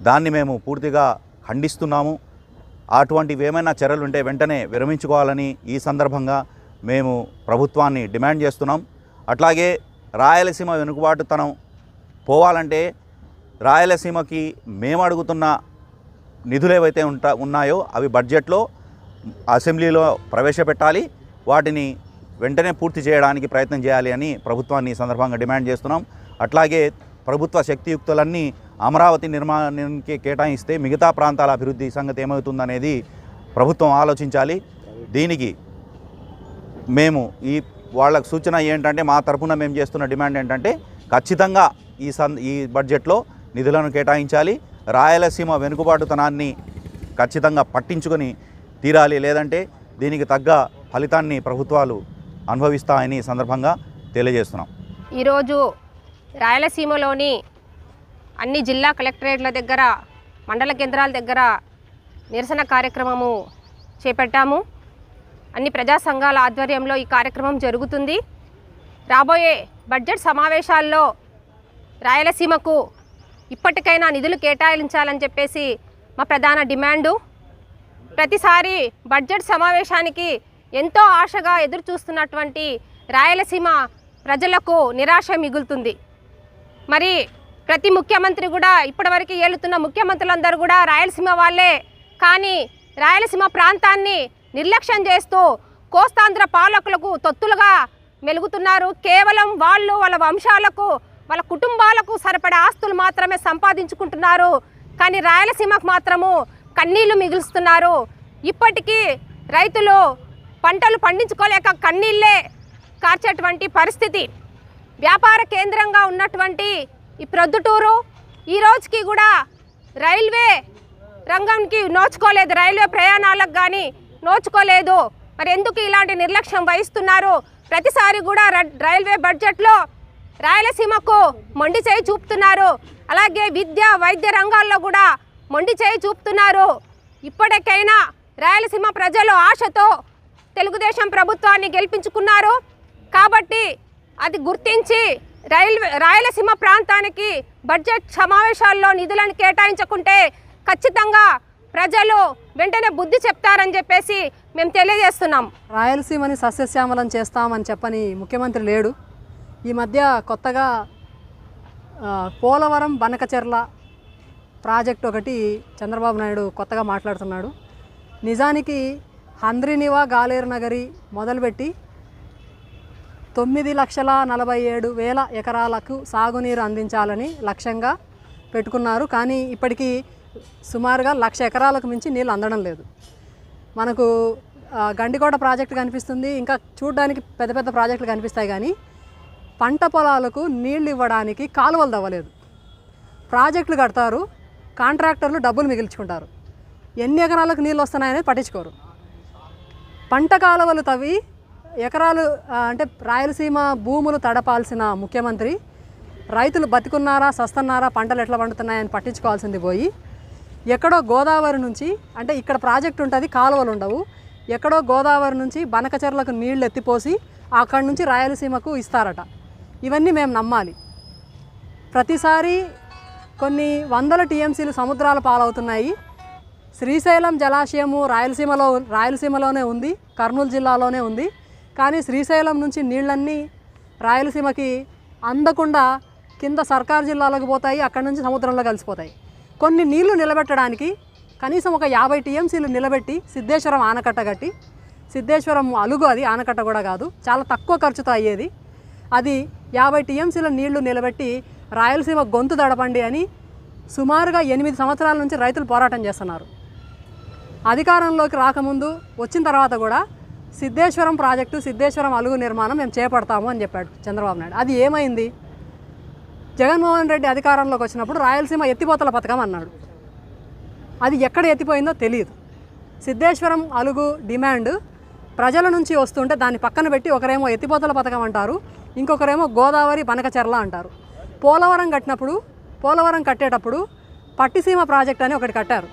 దాన్ని మేము పూర్తిగా ఖండిస్తున్నాము. అటువంటివి ఏమైనా చర్యలు ఉంటే వెంటనే విరమించుకోవాలని ఈ సందర్భంగా మేము ప్రభుత్వాన్ని డిమాండ్ చేస్తున్నాం. అట్లాగే రాయలసీమ వెనుకబాటుతనం పోవాలంటే రాయలసీమకి మేము అడుగుతున్న నిధులు ఏవైతే ఉన్నాయో అవి బడ్జెట్లో అసెంబ్లీలో ప్రవేశపెట్టాలి, వాటిని వెంటనే పూర్తి చేయడానికి ప్రయత్నం చేయాలి అని ప్రభుత్వాన్ని ఈ సందర్భంగా డిమాండ్ చేస్తున్నాం. అట్లాగే ప్రభుత్వ శక్తియుక్తులన్నీ అమరావతి నిర్మాణానికి కేటాయిస్తే మిగతా ప్రాంతాల అభివృద్ధి సంగతి ఏమవుతుందనేది ప్రభుత్వం ఆలోచించాలి. దీనికి మేము వాళ్ళకు సూచన ఏంటంటే, మా తరఫున మేము చేస్తున్న డిమాండ్ ఏంటంటే ఖచ్చితంగా ఈ బడ్జెట్లో నిధులను కేటాయించాలి, రాయలసీమ వెనుకబాటుతనాన్ని ఖచ్చితంగా పట్టించుకొని తీరాలి, లేదంటే దీనికి తగ్గ ఫలితాన్ని ప్రభుత్వాలు అనుభవిస్తాయని ఈ సందర్భంగా తెలియజేస్తున్నాం. ఈరోజు రాయలసీమలోని అన్ని జిల్లా కలెక్టరేట్ల దగ్గర, మండల కేంద్రాల దగ్గర నిరసన కార్యక్రమము చేపట్టాము. అన్ని ప్రజా సంఘాల ఆధ్వర్యంలో ఈ కార్యక్రమం జరుగుతుంది. రాబోయే బడ్జెట్ సమావేశాల్లో రాయలసీమకు ఇప్పటికైనా నిధులు కేటాయించాలని చెప్పేసి మా ప్రధాన డిమాండు. ప్రతిసారి బడ్జెట్ సమావేశానికి ఎంతో ఆశగా ఎదురు చూస్తున్నటువంటి రాయలసీమ ప్రజలకు నిరాశ మిగులుతుంది. మరి ప్రతి ముఖ్యమంత్రి కూడా, ఇప్పటివరకు ఏలుతున్న ముఖ్యమంత్రులందరూ కూడా రాయలసీమ వాళ్ళే, కానీ రాయలసీమ ప్రాంతాన్ని నిర్లక్ష్యం చేస్తూ కోస్తాంధ్ర పాలకులకు తొత్తులుగా మెలుగుతున్నారు. కేవలం వాళ్ళు వాళ్ళ వంశాలకు, వాళ్ళ కుటుంబాలకు సరిపడే ఆస్తులు మాత్రమే సంపాదించుకుంటున్నారు, కానీ రాయలసీమకు మాత్రము కన్నీళ్లు మిగులుస్తున్నారు. ఇప్పటికీ రైతులు పంటలు పండించుకోలేక కన్నీళ్ళే కార్చేటువంటి పరిస్థితి. వ్యాపార కేంద్రంగా ఉన్నటువంటి ఈ ప్రొద్దుటూరు ఈ రోజుకి కూడా రైల్వే రంగంకి నోచుకోలేదు, రైల్వే ప్రయాణాలకు కానీ నోచుకోలేదు. మరి ఎందుకు ఇలాంటి నిర్లక్ష్యం వహిస్తున్నారు? ప్రతిసారి కూడా రైల్వే బడ్జెట్లో రాయలసీమకు మొండి చేయి చూపుతున్నారు. అలాగే విద్య, వైద్య రంగాల్లో కూడా మొండి చేయి చూపుతున్నారు. ఇప్పటికైనా రాయలసీమ ప్రజలు ఆశతో తెలుగుదేశం ప్రభుత్వాన్ని గెలిపించుకున్నారు కాబట్టి అది గుర్తించి రాయలసీమ ప్రాంతానికి బడ్జెట్ సమావేశాల్లో నిధులను కేటాయించకుంటే ఖచ్చితంగా ప్రజలు వెంటనే బుద్ధి చెప్తారని చెప్పేసి మేము తెలియజేస్తున్నాం. రాయలసీమని సస్యశ్యామలం చేస్తామని చెప్పని ముఖ్యమంత్రి లేడు. ఈ మధ్య కొత్తగా పోలవరం బనకచెర్ల ప్రాజెక్ట్ ఒకటి చంద్రబాబు నాయుడు కొత్తగా మాట్లాడుతున్నాడు. నిజానికి హంద్రినివా గాలేరు నగరి మొదలుపెట్టి 9,47,000 ఎకరాలకు సాగునీరు అందించాలని లక్ష్యంగా పెట్టుకున్నారు. కానీ ఇప్పటికీ సుమారుగా 1,00,000 ఎకరాలకు మించి నీళ్ళు అందడం లేదు. మనకు గండికోట ప్రాజెక్టు కనిపిస్తుంది, ఇంకా చూడడానికి పెద్ద పెద్ద ప్రాజెక్టులు కనిపిస్తాయి, కానీ పంట పొలాలకు నీళ్ళు ఇవ్వడానికి కాలువలు తవ్వలేదు. ప్రాజెక్టులు కడతారు, కాంట్రాక్టర్లు డబ్బులు మిగిల్చుకుంటారు, ఎన్ని ఎకరాలకు నీళ్ళు వస్తున్నాయనేది పట్టించుకోరు. పంట కాలువలు తవ్వి ఎకరాలు అంటే రాయలసీమ భూములు తడపాల్సిన ముఖ్యమంత్రి రైతులు బతికున్నారా సస్తున్నారా పంటలు ఎట్లా పండుతున్నాయని పట్టించుకోవాల్సింది పోయి ఎక్కడో గోదావరి నుంచి, అంటే ఇక్కడ ప్రాజెక్ట్ ఉంటుంది కాలువలు ఉండవు, ఎక్కడో గోదావరి నుంచి బనకచెర్లకు నీళ్లు ఎత్తిపోసి అక్కడి నుంచి రాయలసీమకు ఇస్తారట. ఇవన్నీ మేము నమ్మాలి. ప్రతిసారి కొన్ని వందల టీఎంసీలు సముద్రాల పాలవుతున్నాయి. శ్రీశైలం జలాశయము రాయలసీమలోనే ఉంది, కర్నూలు జిల్లాలోనే ఉంది, కానీ శ్రీశైలం నుంచి నీళ్ళన్నీ రాయలసీమకి అందకుండా కింద సర్కారు జిల్లాలకు పోతాయి, అక్కడి నుంచి సముద్రంలో కలిసిపోతాయి. కొన్ని నీళ్లు నిలబెట్టడానికి కనీసం ఒక 50 టీఎంసీలు నిలబెట్టి సిద్ధేశ్వరం ఆనకట్ట కట్టి, సిద్ధేశ్వరం అలుగు అది ఆనకట్ట కూడా కాదు, చాలా తక్కువ ఖర్చుతో అయ్యేది, అది 50 టీఎంసీల నీళ్లు నిలబెట్టి రాయలసీమ గొంతు దడపండి అని సుమారుగా 8 సంవత్సరాల నుంచి రైతులు పోరాటం చేస్తున్నారు. అధికారంలోకి రాకముందు వచ్చిన తర్వాత కూడా సిద్ధేశ్వరం ప్రాజెక్టు, సిద్ధేశ్వరం అలుగు నిర్మాణం మేము చేపడతాము అని చెప్పాడు చంద్రబాబు నాయుడు. అది ఏమైంది? జగన్మోహన్ రెడ్డి అధికారంలోకి వచ్చినప్పుడు రాయలసీమ ఎత్తిపోతల పథకం అన్నాడు. అది ఎక్కడ ఎత్తిపోయిందో తెలియదు. సిద్ధేశ్వరం అలుగు డిమాండ్ ప్రజల నుంచి వస్తుంటే దాన్ని పక్కన పెట్టి ఒకరేమో ఎత్తిపోతల పథకం అంటారు, ఇంకొకరేమో గోదావరి బనకచెర్ల అంటారు. పోలవరం కట్టేటప్పుడు పట్టిసీమ ప్రాజెక్ట్ అని ఒకటి కట్టారు.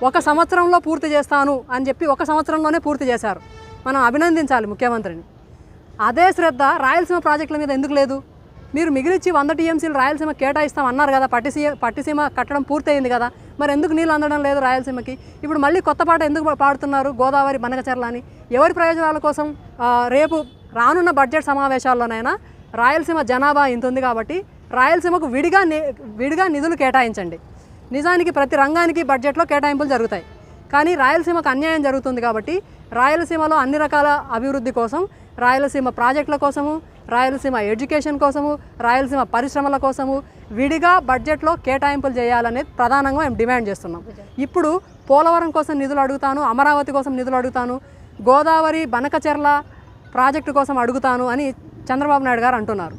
ఒక సంవత్సరంలో పూర్తి చేస్తాను అని చెప్పి ఒక సంవత్సరంలోనే పూర్తి చేశారు. మనం అభినందించాలి ముఖ్యమంత్రిని. అదే శ్రద్ధ రాయలసీమ ప్రాజెక్టుల మీద ఎందుకు లేదు? మీరు మిగిలిచ్చి 100 టీఎంసీలు రాయలసీమ కేటాయిస్తాం అన్నారు కదా, పట్టిసీమ కట్టడం పూర్తయింది కదా, మరి ఎందుకు నీళ్ళు అందడం లేదు రాయలసీమకి? ఇప్పుడు మళ్ళీ కొత్త పాట ఎందుకు పాడుతున్నారు గోదావరి బనకచెర్ల అని? ఎవరి ప్రయోజనాల కోసం? రేపు రానున్న బడ్జెట్ సమావేశాల్లోనైనా రాయలసీమ జనాభా ఇంత ఉంది కాబట్టి రాయలసీమకు విడిగా నిధులు కేటాయించండి. నిజానికి ప్రతి రంగానికి బడ్జెట్లో కేటాయింపులు జరుగుతాయి, కానీ రాయలసీమకు అన్యాయం జరుగుతుంది కాబట్టి రాయలసీమలో అన్ని రకాల అభివృద్ధి కోసం, రాయలసీమ ప్రాజెక్టుల కోసము, రాయలసీమ ఎడ్యుకేషన్ కోసము, రాయలసీమ పరిశ్రమల కోసము విడిగా బడ్జెట్లో కేటాయింపులు చేయాలనేది ప్రధానంగా మేము డిమాండ్ చేస్తున్నాం. ఇప్పుడు పోలవరం కోసం నిధులు అడుగుతాను, అమరావతి కోసం నిధులు అడుగుతాను, గోదావరి బనకచెర్ల ప్రాజెక్టు కోసం అడుగుతాను అని చంద్రబాబు నాయుడు గారు అంటున్నారు.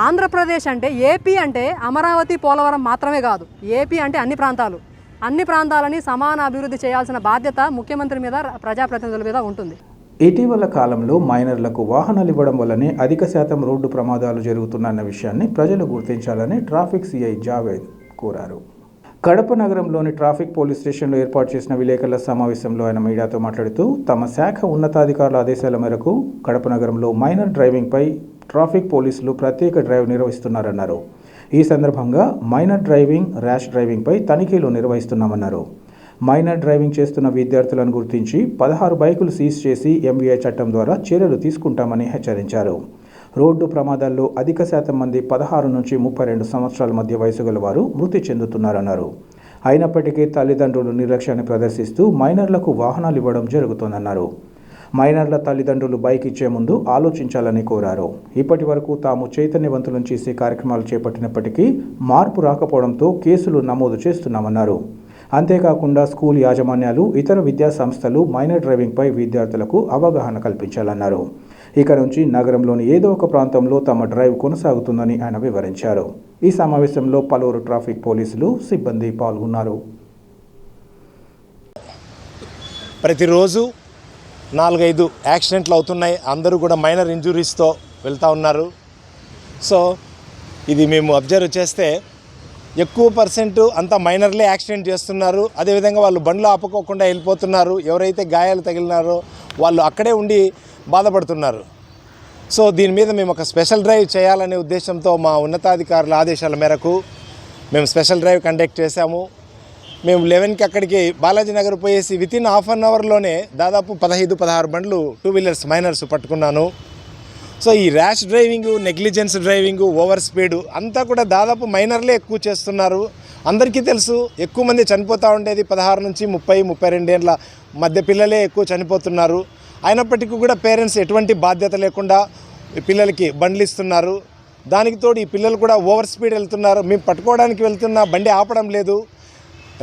ఆంధ్రప్రదేశ్ అంటే, ఏపీ అంటే అమరావతి పోలవరం మాత్రమే కాదు, ఏపీ అంటే అన్ని ప్రాంతాలని సమాన అభివృద్ధి చేయాల్సిన బాధ్యత ముఖ్యమంత్రి మీద, ప్రజాప్రతినిధుల మీద ఉంటుంది. ఇటీవల కాలంలో మైనర్లకు వాహనాలు ఇవ్వడం వల్లనే అధిక శాతం రోడ్డు ప్రమాదాలు జరుగుతున్న విషయాన్ని ప్రజలు గుర్తించాలని ట్రాఫిక్ సిఐ జావేద్ కోరారు. కడప నగరంలోని ట్రాఫిక్ పోలీస్ స్టేషన్లో ఏర్పాటు చేసిన విలేకరుల సమావేశంలో ఆయన మీడియాతో మాట్లాడుతూ, తమ శాఖ ఉన్నతాధికారుల ఆదేశాల మేరకు కడప నగరంలో మైనర్ డ్రైవింగ్పై ట్రాఫిక్ పోలీసులు ప్రత్యేక డ్రైవ్ నిర్వహిస్తున్నారన్నారు. ఈ సందర్భంగా మైనర్ డ్రైవింగ్, ర్యాష్ డ్రైవింగ్పై తనిఖీలు నిర్వహిస్తున్నామన్నారు. మైనర్ డ్రైవింగ్ చేస్తున్న విద్యార్థులను గుర్తించి 16 బైకులు సీజ్ చేసి ఎంవీఐ చట్టం ద్వారా చర్యలు తీసుకుంటామని హెచ్చరించారు. రోడ్డు ప్రమాదాల్లో అధిక శాతం మంది 16 నుంచి 32 సంవత్సరాల మధ్య వయసు గల వారు మృతి చెందుతున్నారన్నారు. అయినప్పటికీ తల్లిదండ్రులు నిర్లక్ష్యాన్ని ప్రదర్శిస్తూ మైనర్లకు వాహనాలు ఇవ్వడం జరుగుతోందన్నారు. మైనర్ల తల్లిదండ్రులు బైక్ ఇచ్చే ముందు ఆలోచించాలని కోరారు. ఇప్పటి వరకు తాము చైతన్యవంతులను చేసే కార్యక్రమాలు చేపట్టినప్పటికీ మార్పు రాకపోవడంతో కేసులు నమోదు చేస్తున్నామన్నారు. అంతేకాకుండా స్కూల్ యాజమాన్యాలు, ఇతర విద్యా సంస్థలు మైనర్ డ్రైవింగ్పై విద్యార్థులకు అవగాహన కల్పించాలన్నారు. ఇక నుంచి నగరంలోని ఏదో ఒక ప్రాంతంలో తమ డ్రైవ్ కొనసాగుతుందని ఆయన వివరించారు. ఈ సమావేశంలో పలువురు ట్రాఫిక్ పోలీసులు, సిబ్బంది పాల్గొన్నారు. ప్రతిరోజు 4-5 యాక్సిడెంట్లు అవుతున్నాయి. అందరూ కూడా మైనర్ ఇంజురీస్తో వెళ్తూ ఉన్నారు. సో ఇది మేము అబ్జర్వ్ చేస్తే ఎక్కువ పర్సెంట్ అంతా మైనర్లే యాక్సిడెంట్ చేస్తున్నారు. అదేవిధంగా వాళ్ళు బండ్లు ఆపుకోకుండా వెళ్ళిపోతున్నారు. ఎవరైతే గాయాలు తగిలినారో వాళ్ళు అక్కడే ఉండి బాధపడుతున్నారు. సో దీని మీద మేము ఒక స్పెషల్ డ్రైవ్ చేయాలనే ఉద్దేశంతో మా ఉన్నతాధికారుల ఆదేశాల మేరకు మేము స్పెషల్ డ్రైవ్ కండక్ట్ చేశాము. మేము 11కి అక్కడికి బాలాజీ నగర్ పోయేసి వితిన్ హాఫ్ అన్ అవర్లోనే దాదాపు 15-16 బండ్లు 2 వీలర్స్ మైనర్స్ పట్టుకున్నాను. సో ఈ rash driving, negligence driving, over speed అంతా కూడా దాదాపు మైనర్లే ఎక్కువ చేస్తున్నారు. అందరికీ తెలుసు ఎక్కువ మంది చనిపోతూ ఉండేది 16 నుంచి 30-32 ఏళ్ళ మధ్య పిల్లలే ఎక్కువ చనిపోతున్నారు. అయినప్పటికీ కూడా పేరెంట్స్ ఎటువంటి బాధ్యత లేకుండా పిల్లలకి బండ్లు ఇస్తున్నారు. దానికి తోడు ఈ పిల్లలు కూడా ఓవర్ స్పీడ్ వెళ్తున్నారు. మేము పట్టుకోవడానికి వెళ్తున్నా బండి ఆపడం లేదు.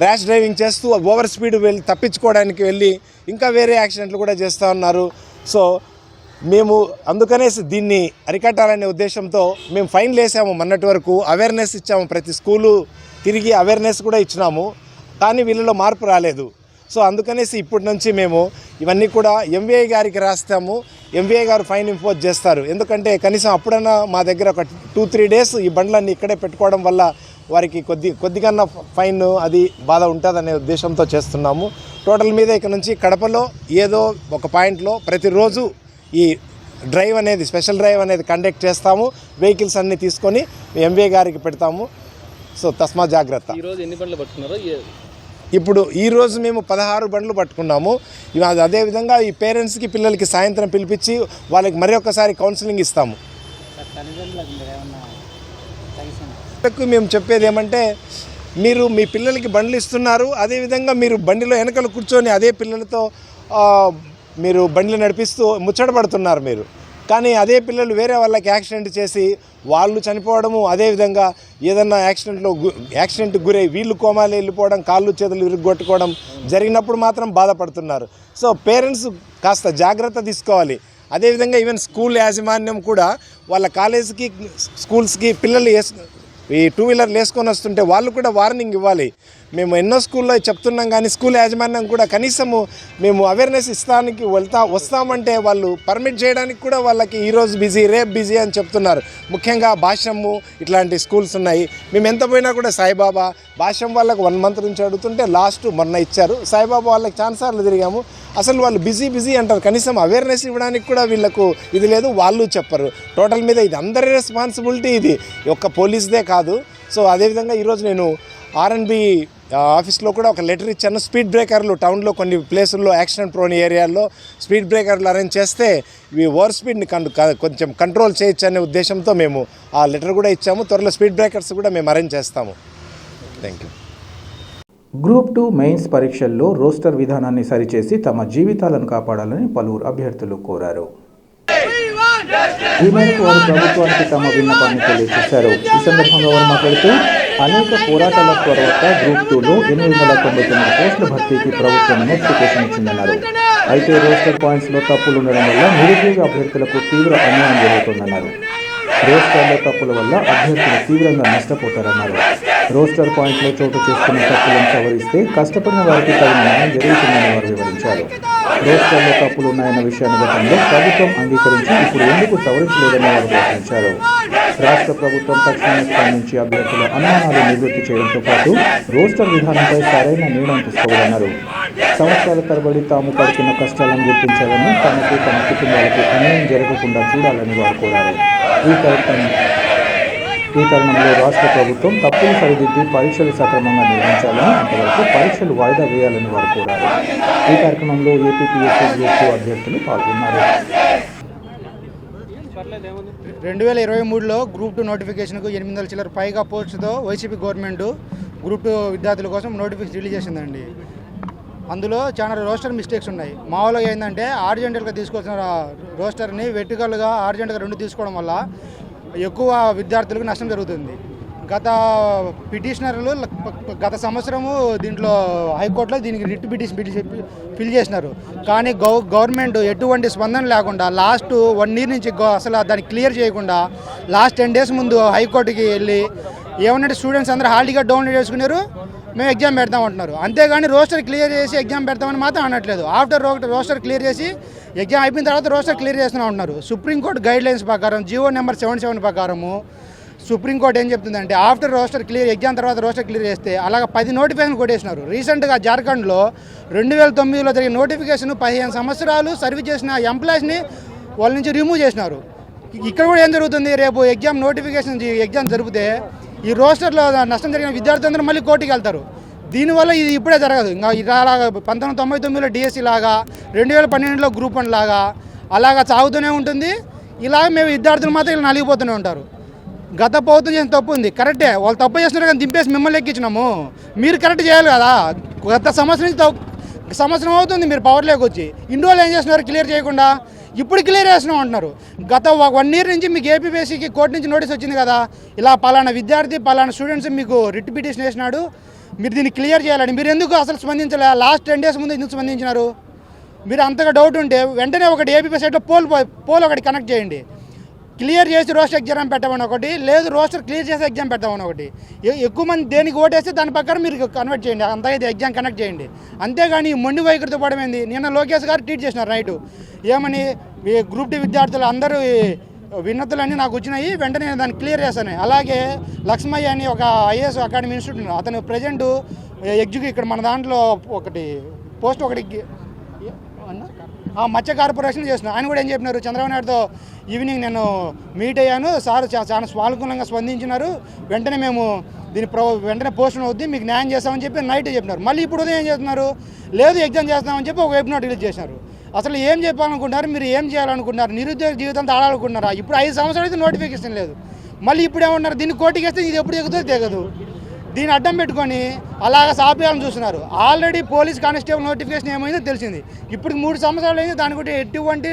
ర్యాష్ డ్రైవింగ్ చేస్తూ ఓవర్ స్పీడ్ తప్పించుకోవడానికి వెళ్ళి ఇంకా వేరే యాక్సిడెంట్లు కూడా చేస్తూ ఉన్నారు. సో మేము అందుకనేసి దీన్ని అరికట్టాలనే ఉద్దేశంతో మేము ఫైన్లు వేసాము. మొన్నటి వరకు అవేర్నెస్ ఇచ్చాము, ప్రతి స్కూలు తిరిగి అవేర్నెస్ కూడా ఇచ్చినాము, కానీ వీళ్ళలో మార్పు రాలేదు. సో అందుకనేసి ఇప్పటి నుంచి మేము ఇవన్నీ కూడా ఎంవీఐ గారికి రాస్తాము. ఎంవీఐ గారు ఫైన్ ఇంపోజ్ చేస్తారు. ఎందుకంటే కనీసం అప్పుడన్నా మా దగ్గర ఒక 2-3 డేస్ ఈ బండ్లన్నీ ఇక్కడే పెట్టుకోవడం వల్ల వారికి కొద్దిగా ఫైన్ అది బాధ ఉంటుందనే ఉద్దేశంతో చేస్తున్నాము. టోటల్ మీద ఇక నుంచి కడపలో ఏదో ఒక పాయింట్లో ప్రతిరోజు ఈ డ్రైవ్ అనేది, స్పెషల్ డ్రైవ్ అనేది కండక్ట్ చేస్తాము. వెహికల్స్ అన్నీ తీసుకొని ఎంవీఐ గారికి పెడతాము. సో తస్మా జాగ్రత్త. ఈరోజు ఎన్ని బండ్లు పట్టుకున్నారో? ఇప్పుడు ఈరోజు మేము 16 బండ్లు పట్టుకున్నాము. అదేవిధంగా ఈ పేరెంట్స్కి, పిల్లలకి సాయంత్రం పిలిపించి వాళ్ళకి మరి ఒక్కసారి కౌన్సిలింగ్ ఇస్తాము. మేము చెప్పేది ఏమంటే, మీరు మీ పిల్లలకి బండ్లు ఇస్తున్నారు, అదేవిధంగా మీరు బండిలో వెనకలు కూర్చొని అదే పిల్లలతో మీరు బండ్లు నడిపిస్తూ ముచ్చటపడుతున్నారు మీరు. కానీ అదే పిల్లలు వేరే వాళ్ళకి యాక్సిడెంట్ చేసి వాళ్ళు చనిపోవడము, అదేవిధంగా ఏదన్నా యాక్సిడెంట్కి గురై వీళ్ళు కోమాలు వెళ్ళిపోవడం, కాళ్ళు చేతులు ఇరుగ్గొట్టుకోవడం జరిగినప్పుడు మాత్రం బాధపడుతున్నారు. సో పేరెంట్స్ కాస్త జాగ్రత్త తీసుకోవాలి. అదేవిధంగా ఈవెన్ స్కూల్ యాజమాన్యం కూడా వాళ్ళ కాలేజీకి, స్కూల్స్కి పిల్లలు ఈ 2 వీలర్లు వేసుకొని వస్తుంటే వాళ్ళు కూడా వార్నింగ్ ఇవ్వాలి. మేము ఎన్నో స్కూల్లో చెప్తున్నాం కానీ స్కూల్ యాజమాన్యం కూడా కనీసము మేము అవేర్నెస్ ఇస్తానికి వస్తామంటే వాళ్ళు పర్మిట్ చేయడానికి కూడా వాళ్ళకి ఈరోజు బిజీ, రేపు బిజీ అని చెప్తున్నారు. ముఖ్యంగా భాష్యము ఇట్లాంటి స్కూల్స్ ఉన్నాయి. మేము ఎంత పోయినా కూడా సాయిబాబా భాష్యం వాళ్ళకు 1 మంత్ నుంచి అడుగుతుంటే లాస్ట్ మొన్న ఇచ్చారు. సాయిబాబా వాళ్ళకి ఛాన్సార్లు తిరిగాము. అసలు వాళ్ళు బిజీ అంటారు. కనీసం అవేర్నెస్ ఇవ్వడానికి కూడా వీళ్ళకు ఇది లేదు, వాళ్ళు చెప్పరు. టోటల్ మీద ఇది అందరి రెస్పాన్సిబిలిటీ, ఇది ఒక్క పోలీస్దే కాదు. సో అదేవిధంగా ఈరోజు నేను R&B ఆఫీస్లో కూడా ఒక లెటర్ ఇచ్చాను. స్పీడ్ బ్రేకర్లు టౌన్లో కొన్ని ప్లేసుల్లో యాక్సిడెంట్ ప్రోన్ ఏరియాల్లో స్పీడ్ బ్రేకర్లు అరేంజ్ చేస్తే ఇవి ఓవర్ స్పీడ్ని కొంచెం కంట్రోల్ చేయొచ్చు అనే ఉద్దేశంతో మేము ఆ లెటర్ కూడా ఇచ్చాము. త్వరలో స్పీడ్ బ్రేకర్స్ కూడా మేము అరేంజ్ చేస్తాము. Thank you. గ్రూప్ 2 మెయిన్స్ పరీక్షల్లో రోస్టర్ విధానాన్ని సరిచేసి తమ జీవితాలను కాపాడాలని పలువురు అభ్యర్థులు కోరారు. ఈ మేరకు వారు ప్రభుత్వానికి తమ విన్నపాన్ని తెలియజేశారు. ఈ సందర్భంగా వారు మాట్లాడుతూ అనేక పోరాటాల తర్వాత గ్రూప్ 2లో 899 పోస్టుల భర్తీకి ప్రభుత్వం నోటిఫికేషన్ ఇచ్చిందన్నారు. అయితే రోస్టర్ పాయింట్స్లో తప్పులు ఉండడం వల్ల నిరుద్యోగ అభ్యర్థులకు తీవ్ర అన్యాయం జరుగుతుందన్నారు. రోస్టర్లో తప్పుల వల్ల అభ్యర్థులు తీవ్రంగా నష్టపోతారన్నారు. రోస్టర్ పాయింట్లో చోటు చేసుకున్న తప్పులను సవరిస్తే కష్టపడిన వారికి తగిన న్యాయం జరుగుతుందని వారు వివరించారు. రోస్టర్లో తప్పులు ఉన్నాయన్న విషయాన్ని గతంలో ప్రభుత్వం అంగీకరించి ఇప్పుడు ఎందుకు సవరించలేదని వారు ప్రశ్నించారు. రాష్ట్ర ప్రభుత్వం తక్షణమే స్పందించి అభ్యర్థుల అనుమానాలు నివృత్తి చేయడంతో పాటు రోస్టర్ విధానంపై సరైన నిర్ణయం తీసుకోవాలన్నారు. సంవత్సరాల తరబడి తాము పడుతున్న కష్టాలను గుర్తించాలని, తమకు తమ కుటుంబాలకు అన్యాయం జరగకుండా చూడాలని వారు కోరారు. ఈ తరుణంలో రాష్ట్ర ప్రభుత్వం తప్పులు సరిదిద్ది పరీక్షలు సక్రమంగా నిర్వహించాలని, అంతవరకు పరీక్షలు వాయిదా వేయాలని వారు కోరారు. ఈ కార్యక్రమంలో ఏపీపీఎస్సీ గ్రూప్ 2 అభ్యర్థులు పాల్గొన్నారు. 2023లో గ్రూప్ 2 నోటిఫికేషన్కు 800 చిల్లర పైగా పోస్టుతో వైసీపీ గవర్నమెంట్ గ్రూప్ 2 విద్యార్థుల కోసం నోటిఫికేషన్ రిలీజ్ చేసిందండి. అందులో చాలా రోస్టర్ మిస్టేక్స్ ఉన్నాయి. మామూలుగా ఏంటంటే ఆర్జెంటల్గా తీసుకొచ్చిన రోస్టర్ని వెర్టికల్గా ఆర్జెంటల్గా 2 తీసుకోవడం వల్ల ఎక్కువ విద్యార్థులకు నష్టం జరుగుతుంది. పిటిషనర్లు గత సంవత్సరము దీంట్లో హైకోర్టులో దీనికి రిట్ పిటిషన్ ఫిల్ చేసినారు. కానీ గవర్నమెంట్ ఎటువంటి స్పందన లేకుండా లాస్ట్ 1 year నుంచి అసలు దాన్ని క్లియర్ చేయకుండా లాస్ట్ 10 days ముందు హైకోర్టుకి వెళ్ళి ఏమన్నట్టు స్టూడెంట్స్ అందరూ హాల్ టికెట్ డౌన్లోడ్ చేసుకున్నారు, మేము ఎగ్జామ్ పెడతామంటున్నారు. అంతేగాని రోస్టర్ క్లియర్ చేసి ఎగ్జామ్ పెడతామని మాత్రం అనట్లేదు. ఆఫ్టర్ రోస్టర్ క్లియర్ చేసి ఎగ్జామ్ అయిపోయిన తర్వాత రోస్టర్ క్లియర్ చేస్తూనే ఉంటున్నారు. సుప్రీంకోర్టు గైడ్లైన్స్ ప్రకారం జీవో నెంబర్ 77 ప్రకారము సుప్రీంకోర్టు ఏం చెప్తుందంటే ఆఫ్టర్ రోస్టర్ క్లియర్ ఎగ్జామ్ తర్వాత రోస్టర్ క్లియర్ చేస్తే అలాగ 10 నోటిఫికేషన్ కొట్టేసినారు. రీసెంట్గా జార్ఖండ్లో 2009లో జరిగిన నోటిఫికేషన్ 15 సంవత్సరాలు సర్వీస్ చేసిన ఎంప్లాయీస్ని వాళ్ళ నుంచి రిమూవ్ చేసినారు. ఇక్కడ కూడా ఏం జరుగుతుంది, రేపు ఎగ్జామ్ నోటిఫికేషన్ ఎగ్జామ్ జరిపితే ఈ రోస్టర్లో నష్టం జరిగిన విద్యార్థులందరూ మళ్ళీ కోర్టుకి వెళ్తారు. దీనివల్ల ఇది ఇప్పుడే జరగదు. ఇంకా ఇలాగా 1999లో డిఎస్సి లాగా 2012లో గ్రూప్ 1 లాగా అలాగా సాగుతూనే ఉంటుంది. ఇలాగ మేము విద్యార్థులు మాత్రం ఇలా నలిగిపోతూనే ఉంటారు. గత ప్రభుత్వం చేసిన తప్పు ఉంది, కరెక్టే, వాళ్ళు తప్పు చేస్తున్నారు కానీ దింపేసి మిమ్మల్ని ఎక్కించినాము. మీరు కరెక్ట్ చేయాలి కదా. గత సంవత్సరం అవుతుంది మీరు పవర్లోకి వచ్చి, ఇన్ని రోజులు ఏం చేస్తున్నారు క్లియర్ చేయకుండా, ఇప్పుడు క్లియర్ చేస్తున్నాం అంటున్నారు. గత 1 year నుంచి మీకు ఏపీపీఎస్సీకి కోర్టు నుంచి నోటీస్ వచ్చింది కదా, ఇలా పలానా విద్యార్థి పలానా స్టూడెంట్స్ మీకు రిట్ పిటిషన్ వేసినాడు, మీరు దీన్ని క్లియర్ చేయాలని. మీరు ఎందుకు అసలు స్పందించలే? లాస్ట్ 10 days ముందు ఎందుకు స్పందించినారు? మీరు అంతగా డౌట్ ఉంటే వెంటనే ఒకటి ఏపీపీఎస్సీ సైట్లో పోల్ ఒకటి కనెక్ట్ చేయండి. క్లియర్ చేసి రోస్టర్ ఎగ్జామ్ పెట్టమని ఒకటి, లేదు రోస్టర్ క్లియర్ చేసి ఎగ్జామ్ పెట్టమని ఒకటి. ఎక్కువ మంది దేనికి ఓటేస్తే దాని ప్రకారం మీరు కన్వర్ట్ చేయండి, అంతా ఇది ఎగ్జామ్ కనెక్ట్ చేయండి. అంతేగాని మొండి వైఖరితో పడమైంది. నిన్న లోకేష్ గారు ట్వీట్ చేసినారు నైటు, ఏమని గ్రూప్ 2 విద్యార్థులు అందరూ విన్నతులన్నీ నాకు వచ్చినాయి, వెంటనే నేను దాన్ని క్లియర్ చేస్తాను. అలాగే లక్ష్మయ్య అని ఒక ఐఏఎస్ అకాడమీ ఇన్స్టిట్యూట్, అతను ప్రజెంట్ ఇక్కడ మన దాంట్లో ఒకటి పోస్ట్ ఒకటి మత్స్య కార్పొరేషన్ చేస్తున్నారు. ఆయన కూడా ఏం చెప్పినారు, చంద్రబాబు నాయుడుతో ఈవినింగ్ నేను మీట్ అయ్యాను, సార్ చాలా సానుకూలంగా స్పందించినారు, వెంటనే మేము వెంటనే పోస్టును అవుద్ది, మీకు న్యాయం చేస్తామని చెప్పి నైట్ చెప్పినారు. మళ్ళీ ఇప్పుడు ఉదయం ఏం చేస్తున్నారు, లేదు ఎగ్జామ్ చేస్తామని చెప్పి ఒక వెబ్ నోట్ రిలీజ్ చేసినారు. అసలు ఏం చెప్పాలనుకుంటున్నారు, మీరు ఏం చేయాలనుకుంటున్నారు? నిరుద్యోగ జీవితంతో ఆడాలనుకుంటున్నారా? ఇప్పుడు 5 సంవత్సరాలు అయితే నోటిఫికేషన్ లేదు, మళ్ళీ ఇప్పుడు ఏమన్నారు, దీన్ని కోర్టుకి వేస్తే ఇది ఎప్పుడు తెగుతుందో తెగదు. దీన్ని అడ్డం పెట్టుకొని అలాగ సాపేయాలని చూస్తున్నారు. ఆల్రెడీ పోలీస్ కానిస్టేబుల్ నోటిఫికేషన్ ఏమైందో తెలిసింది, ఇప్పుడు 3 సంవత్సరాలు అయింది, దాని కూడా ఎటువంటి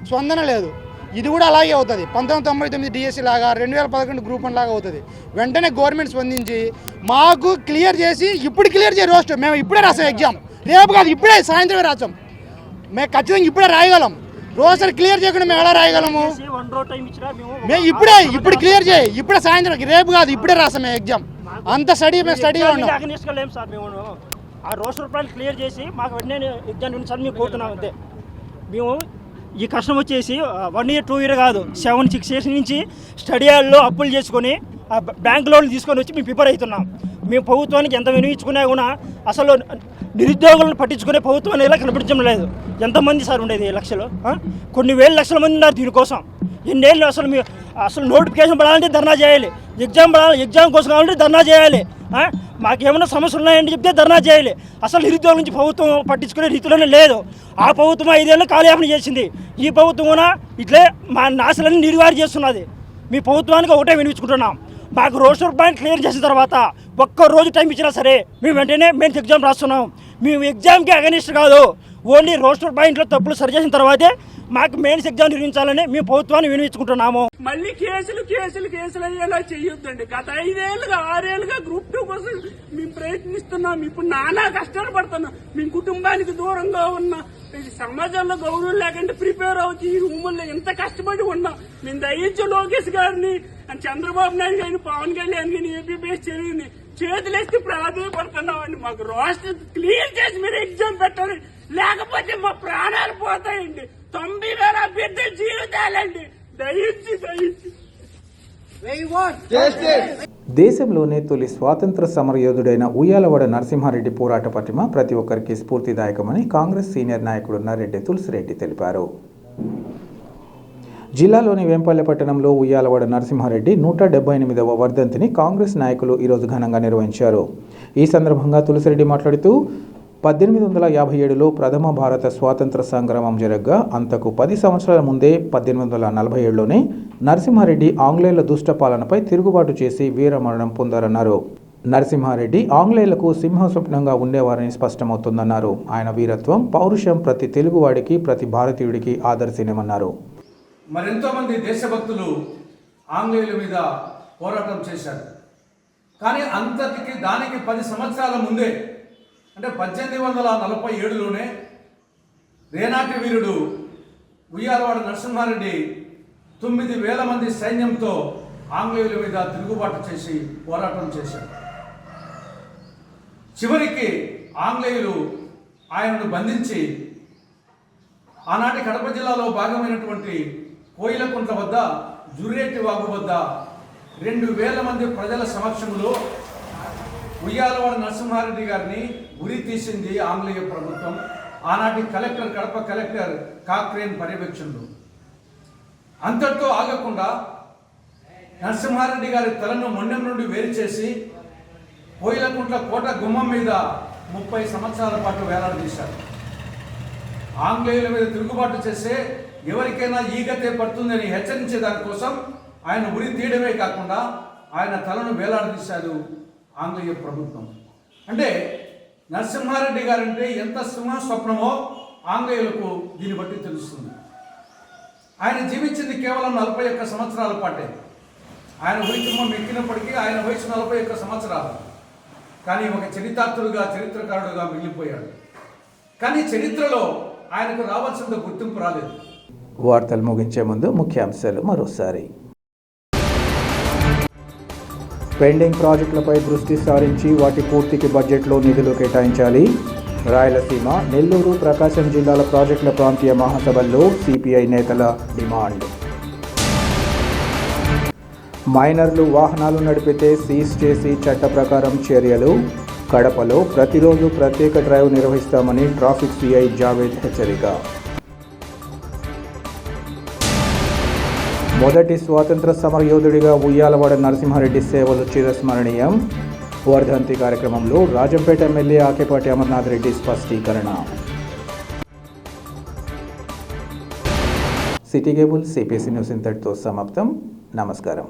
స్పందన లేదు. ఇది కూడా అలాగే అవుతుంది. 1999 డిఎస్సి లాగా 2011 గ్రూప్ 1 లాగా అవుతుంది. వెంటనే గవర్నమెంట్ స్పందించి మాకు క్లియర్ చేసి ఇప్పుడు క్లియర్ చేయ రోస్టర్, మేము ఇప్పుడే రాసాం ఎగ్జామ్, రేపు కాదు ఇప్పుడే సాయంత్రమే రాసాం, మేము ఖచ్చితంగా ఇప్పుడే రాయగలం. రోస్టర్ క్లియర్ చేయకుండా మేము ఎలా రాయగలము? మేము ఇప్పుడు క్లియర్ చేయి, ఇప్పుడే సాయంత్రం, రేపు కాదు ఇప్పుడే రాసాం మేము ఎగ్జామ్. అంత స్టడీగా ఉన్నాం. సార్ మేము ఆ రోస్టర్ ప్లాన్ క్లియర్ చేసి మాకు వెంటనే ఎగ్జామ్ ఉంది సార్ మేము కోరుతున్నాం అంతే. మేము ఈ కష్టం వచ్చేసి 1 year 2 year కాదు 7-6 years నుంచి స్టడీ హాల్లో అప్పులు చేసుకొని బ్యాంక్ లోన్లు తీసుకొని వచ్చి మేము ప్రిపేర్ అవుతున్నాం. మేము ప్రభుత్వానికి ఎంత వినియోగించుకున్నా కూడా అసలు నిరుద్యోగులను పట్టించుకునే ప్రభుత్వం ఎలా కనిపించడం లేదు. ఎంతమంది సార్ ఉండేది లక్షలు, కొన్ని వేల లక్షల మంది ఉన్నారు దీనికోసం. ఎన్నేళ్ళు అసలు నోటిఫికేషన్ పడాలంటే ధర్నా చేయాలి, ఎగ్జామ్ కోసం కావాలంటే ధర్నా చేయాలి, మాకేమైనా సమస్యలు ఉన్నాయంటే చెప్తే ధర్నా చేయాలి. అసలు నిరుద్యోగుల నుంచి ప్రభుత్వం పట్టించుకునే రీతిలోనే లేదు. ఆ ప్రభుత్వం 5 ఏళ్ళు కాలయాపన చేసింది, ఈ ప్రభుత్వం కూడా ఇట్లే మా నాశలన్నీ నిర్వాహన చేస్తున్నది. మీ ప్రభుత్వానికి ఒకటే వినిపించుకుంటున్నాం, మాకు రోస్టర్ పాయింట్ క్లియర్ చేసిన తర్వాత ఒక్క రోజు టైం ఇచ్చినా సరే మేము వెంటనే మెయిన్స్ ఎగ్జామ్ రాస్తున్నాం. మేము ఎగ్జామ్కి అగనిస్ట్ కాదు, ఓన్లీ రోస్టర్ పాయింట్లో తప్పులు సరి చేసిన తర్వాతే మాకు మెయిన్స్ ఎగ్జామ్ నిర్వహించాలని మేము ప్రభుత్వాన్ని వినిపించుకుంటున్నాము. మళ్ళీ కేసులు అయ్యేలా చెయ్యొద్దండి. గత 5 ఏళ్ళుగా 6 ఏళ్ళుగా గ్రూప్ 2 కోసం మేము ప్రయత్నిస్తున్నాం. ఇప్పుడు నానా కష్టాలు పడుతున్నాం. మేము కుటుంబానికి దూరంగా ఉన్నా, సమాజంలో గౌరవం లేకుండా ప్రిపేర్ అవుతూ ఈ రూముల్లో ఎంత కష్టపడి ఉన్నాం. మేము దయించి లోకేష్ గారిని, చంద్రబాబు నాయుడు గారిని, పవన్ కళ్యాణ్ గారిని, ఏపీఎస్ చర్యని చేతులేస్తే ప్రాధాన్యపడుతున్నామండి. మాకు రోస్టర్ క్లియర్ చేసి మీరు ఎగ్జామ్ పెట్టాలి, లేకపోతే మా ప్రాణాలు పోతాయండి. 90,000 అభ్యర్థుల జీవితాలండి. దయించి దేశంలోనే తొలి స్వాతంత్ర సమరయోధుడైన ఉయ్యాలవాడ నరసింహారెడ్డి పోరాట పటిమ ప్రతి ఒక్కరికి స్ఫూర్తిదాయకమని కాంగ్రెస్ సీనియర్ నాయకుడు నర్రెడ్డి తులసిరెడ్డి తెలిపారు. జిల్లాలోని వేంపల్లె పట్టణంలో ఉయ్యాలవాడ నరసింహారెడ్డి 178వ వర్ధంతిని కాంగ్రెస్ నాయకులు ఈరోజు ఘనంగా నిర్వహించారు. ఈ సందర్భంగా తులసిరెడ్డి మాట్లాడుతూ 1857లో ప్రథమ భారత స్వాతంత్ర సంగ్రామం జరగగా అంతకు 10 సంవత్సరాల ముందే 1847లోనే నరసింహారెడ్డి ఆంగ్లేయుల దుష్ట పాలనపై తిరుగుబాటు చేసి వీరమరణం పొందారన్నారు. నరసింహారెడ్డి ఆంగ్లేయులకు సింహస్వప్నంగా ఉండేవారని స్పష్టమవుతుందన్నారు. ఆయన వీరత్వం, పౌరుషం ప్రతి తెలుగువాడికి, ప్రతి భారతీయుడికి ఆదర్శనీయమన్నారు. మరెంతో మంది దేశభక్తులు ఆంగ్లేయుల మీద పోరాటం చేశారు. కానీ అంతటికి దానికి 10 సంవత్సరాల ముందే అంటే 1847లోనే రేనాటి వీరుడు ఉయ్యాలవాడ నరసింహారెడ్డి 9,000 మంది సైన్యంతో ఆంగ్లేయుల మీద తిరుగుబాటు చేసి పోరాటం చేశారు. చివరికి ఆంగ్లేయులు ఆయనను బంధించి ఆనాటి కడప జిల్లాలో భాగమైనటువంటి కోయిలకుంట్ల వద్ద, జుర్రేటి వాగు వద్ద 2,000 మంది ప్రజల సమక్షంలో ఉయ్యాలవాడ నరసింహారెడ్డి గారిని ఉరి తీసింది ఆంగ్లేయ ప్రభుత్వం. ఆనాటి కలెక్టర్, కడప కలెక్టర్ కాక్రేన్ పర్యవేక్షణలో. అంతటితో ఆగకుండా నరసింహారెడ్డి గారి తలను మొండెం నుండి వేరు చేసి కోయిలకుంట్ల కోట గుమ్మం మీద 30 సంవత్సరాల పాటు వేలాడదీశారు. ఆంగ్లేయుల మీద తిరుగుబాటు చేసే ఎవరికైనా ఈగతే పడుతుందని హెచ్చరించే దానికోసం ఆయన ఉరి తీయడమే కాకుండా ఆయన తలను వేలాడదీశారు ఆంగ్లేయ ప్రభుత్వం. అంటే నరసింహారెడ్డి గారంటే ఎంత సింహ స్వప్నమో ఆంగ్లేయులకు దీన్ని బట్టి తెలుస్తుంది. ఆయన జీవించింది కేవలం 41 సంవత్సరాల పాటే. ఆయన ఉరికిమ్మం ఎక్కినప్పటికీ ఆయన వయసు 41 సంవత్సరాలు. కానీ ఒక చరితార్థుడుగా, చరిత్రకారుడుగా మిగిలిపోయాడు. కానీ చరిత్రలో ఆయనకు రావాల్సినంత గుర్తింపు రాలేదు. వార్తలు ముగించే ముందు ముఖ్యాంశాలు మరోసారి. పెండింగ్ ప్రాజెక్టులపై దృష్టి సారించి వాటి పూర్తికి బడ్జెట్లో నిధులు కేటాయించాలి. రాయలసీమ, నెల్లూరు, ప్రకాశం జిల్లాల ప్రాజెక్టుల ప్రాంతీయ మహాసభల్లో సిపిఐ నేతల డిమాండ్. మైనర్లు వాహనాలు నడిపితే సీజ్ చేసి చట్ట ప్రకారం చర్యలు. కడపలో ప్రతిరోజు ప్రత్యేక డ్రైవ్ నిర్వహిస్తామని ట్రాఫిక్ సిఐ జావేద్ హెచ్చరిక. మొదటి స్వాతంత్ర సమరయోధుడిగా ఉయ్యాలవాడ నరసింహారెడ్డి సేవలు చిరస్మరణీయం. వర్ధంతి కార్యక్రమంలో రాజంపేట ఎమ్మెల్యే ఆకేపాటి అమర్నాథ్ రెడ్డి స్పష్టీకరణ. సిటీ కేబుల్ సిపిఎస్ న్యూస్ ఇంతటితో సమాప్తం. నమస్కారం.